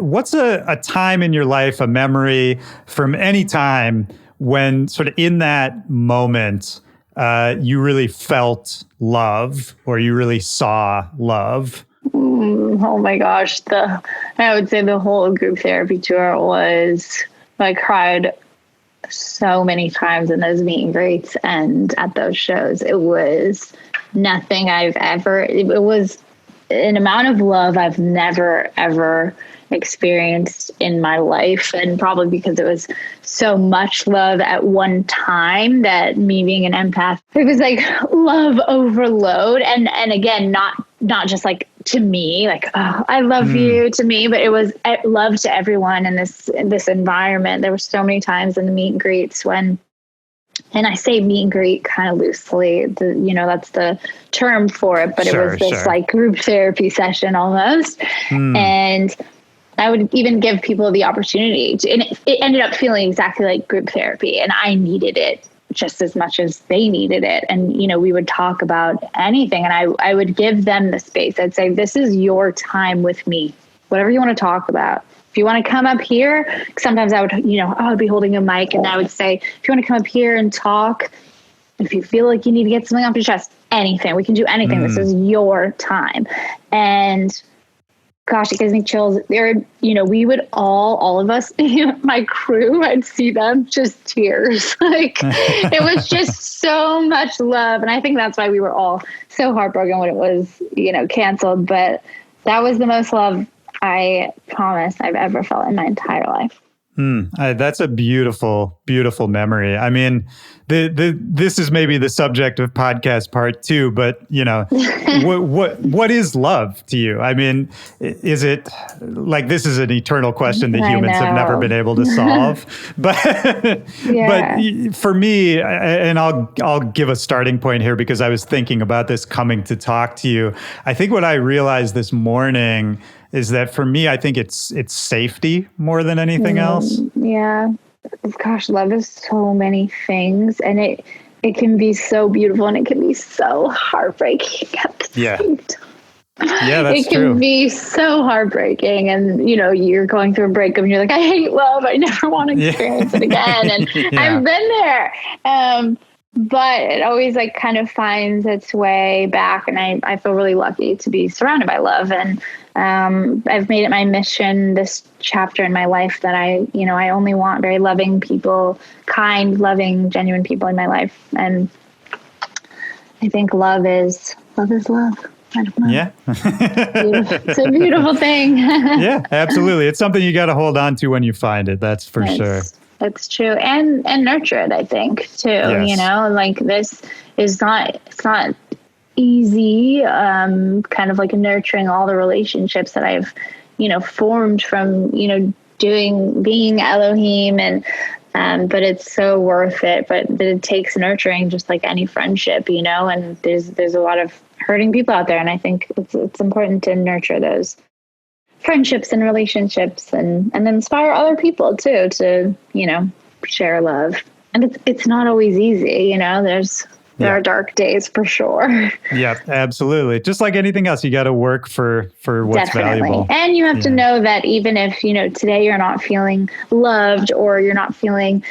what's a time in your life, a memory from any time when sort of in that moment, you really felt love or you really saw love? Oh my gosh. I would say the whole group therapy tour was, I cried so many times in those meet and greets and at those shows. It was nothing it was an amount of love I've never, ever experienced in my life. And probably because it was so much love at one time, that me being an empath, it was like love overload. And again, not just like to me, like, oh, I love you to me, but it was love to everyone in this environment. There were so many times in the meet and greets when, and I say meet and greet kind of loosely, that's the term for it, but it was this like group therapy session almost. And I would even give people the opportunity to, and it ended up feeling exactly like group therapy, and I needed it just as much as they needed it. And, we would talk about anything, and I would give them the space. I'd say, this is your time with me, whatever you want to talk about. If you want to come up here, sometimes I would, I would be holding a mic, and I would say, if you want to come up here and talk, if you feel like you need to get something off your chest, anything, we can do anything. This is your time. And gosh, it gives me chills. We would all of us, my crew, I'd see them, just tears. Like, it was just so much love. And I think that's why we were all so heartbroken when it was, canceled. But that was the most love, I promise, I've ever felt in my entire life. That's a beautiful, beautiful memory. I mean, this is maybe the subject of podcast part 2, but what is love to you? I mean, is it like, this is an eternal question that humans have never been able to solve, but but for me, and I'll give a starting point here, because I was thinking about this coming to talk to you. I think what I realized this morning is that for me, I think it's safety more than anything else. Yeah. Gosh, love is so many things, and it can be so beautiful, and it can be so heartbreaking at the same time. Yeah, that's true. It can be so heartbreaking, and you're going through a breakup, and you're like, I hate love. I never want to experience it again. And I've been there. But it always like kind of finds its way back. And I feel really lucky to be surrounded by love. And I've made it my mission this chapter in my life that I only want very loving people, kind, loving, genuine people in my life. And I think love is love. I don't know. Yeah. It's a beautiful thing. Yeah, absolutely. It's something you got to hold on to when you find it. That's for sure. That's true. And nurture it, I think, too. Yes. Like, this is it's not easy, kind of like nurturing all the relationships that I've, formed from, being Elohim, and but it's so worth it. But it takes nurturing, just like any friendship, and there's a lot of hurting people out there. And I think it's important to nurture those friendships and relationships, and inspire other people too to, share love. And it's not always easy, there are dark days for sure. Yeah, absolutely. Just like anything else, you got to work for what's valuable. And you have to know that even if, today you're not feeling loved, or you're not feeling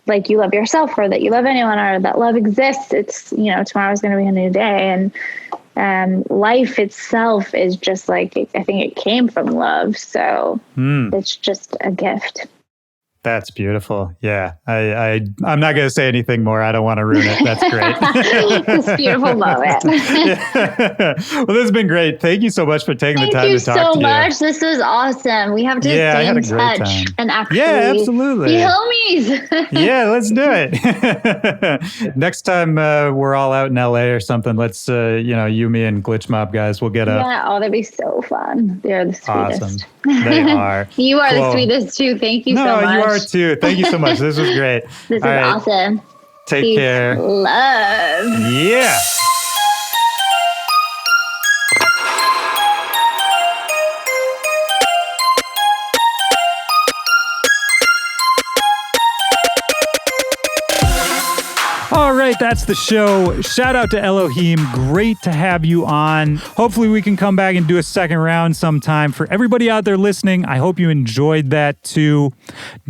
like you love yourself, or that you love anyone, or that love exists, it's, tomorrow's going to be a new day. And life itself is just like, I think it came from love. So it's just a gift. That's beautiful. Yeah. I'm not going to say anything more. I don't want to ruin it. That's great. This beautiful moment. Well, this has been great. Thank you so much for taking the time to talk to you. Thank you so much. This was awesome. We have to stay in touch and actually absolutely. be homies. Yeah, let's do it. Next time we're all out in LA or something, let's, you, me, and Glitch Mob guys, we'll get up. Yeah, that'd be so fun. They're the sweetest. Awesome. They are. You are the sweetest too. Thank you so much. No, you are too. Thank you so much. This was great. This is awesome. Take Peace, care. Love. Yeah. All right, that's the show. Shout out to Elohim. Great to have you on. Hopefully we can come back and do a second round sometime. For everybody out there listening, I hope you enjoyed that too.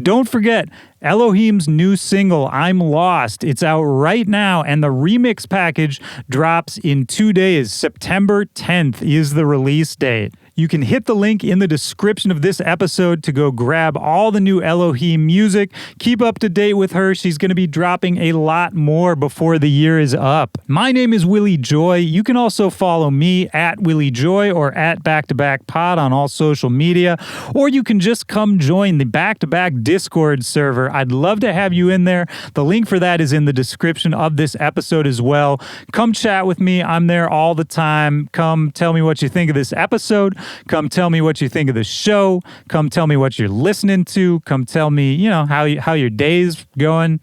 Don't forget, Elohim's new single, I'm Lost. It's out right now, and the remix package drops in 2 days. September 10th is the release date. You can hit the link in the description of this episode to go grab all the new Elohim music. Keep up to date with her. She's going to be dropping a lot more before the year is up. My name is Willy Joy. You can also follow me at Willy Joy or at Back to Back Pod on all social media, or you can just come join the Back to Back Discord server. I'd love to have you in there. The link for that is in the description of this episode as well. Come chat with me. I'm there all the time. Come tell me what you think of this episode. Come tell me what you think of the show. Come tell me what you're listening to. Come tell me, how your day's going.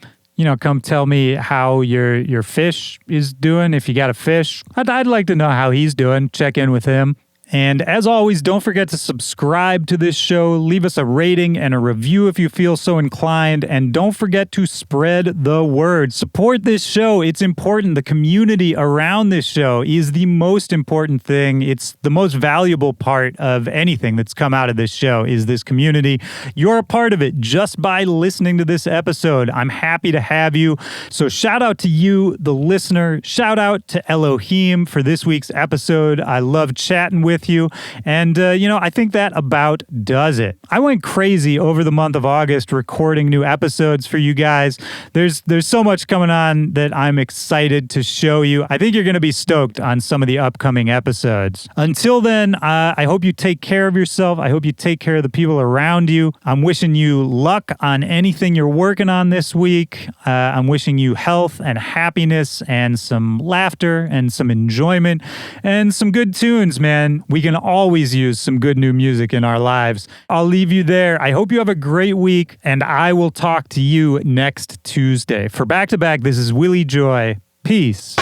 Come tell me how your fish is doing. If you got a fish, I'd like to know how he's doing. Check in with him. And as always, don't forget to subscribe to this show, leave us a rating and a review if you feel so inclined, and don't forget to spread the word. Support this show. It's important. The community around this show is the most important thing. It's the most valuable part of anything that's come out of this show is this community. You're a part of it just by listening to this episode. I'm happy to have you. So shout out to you, the listener. Shout out to Elohim for this week's episode. I love chatting with you. And, I think that about does it. I went crazy over the month of August recording new episodes for you guys. There's so much coming on that I'm excited to show you. I think you're going to be stoked on some of the upcoming episodes. Until then, I hope you take care of yourself. I hope you take care of the people around you. I'm wishing you luck on anything you're working on this week. I'm wishing you health and happiness and some laughter and some enjoyment and some good tunes, man. We can always use some good new music in our lives. I'll leave you there. I hope you have a great week, and I will talk to you next Tuesday. For Back to Back, this is Willy Joy. Peace.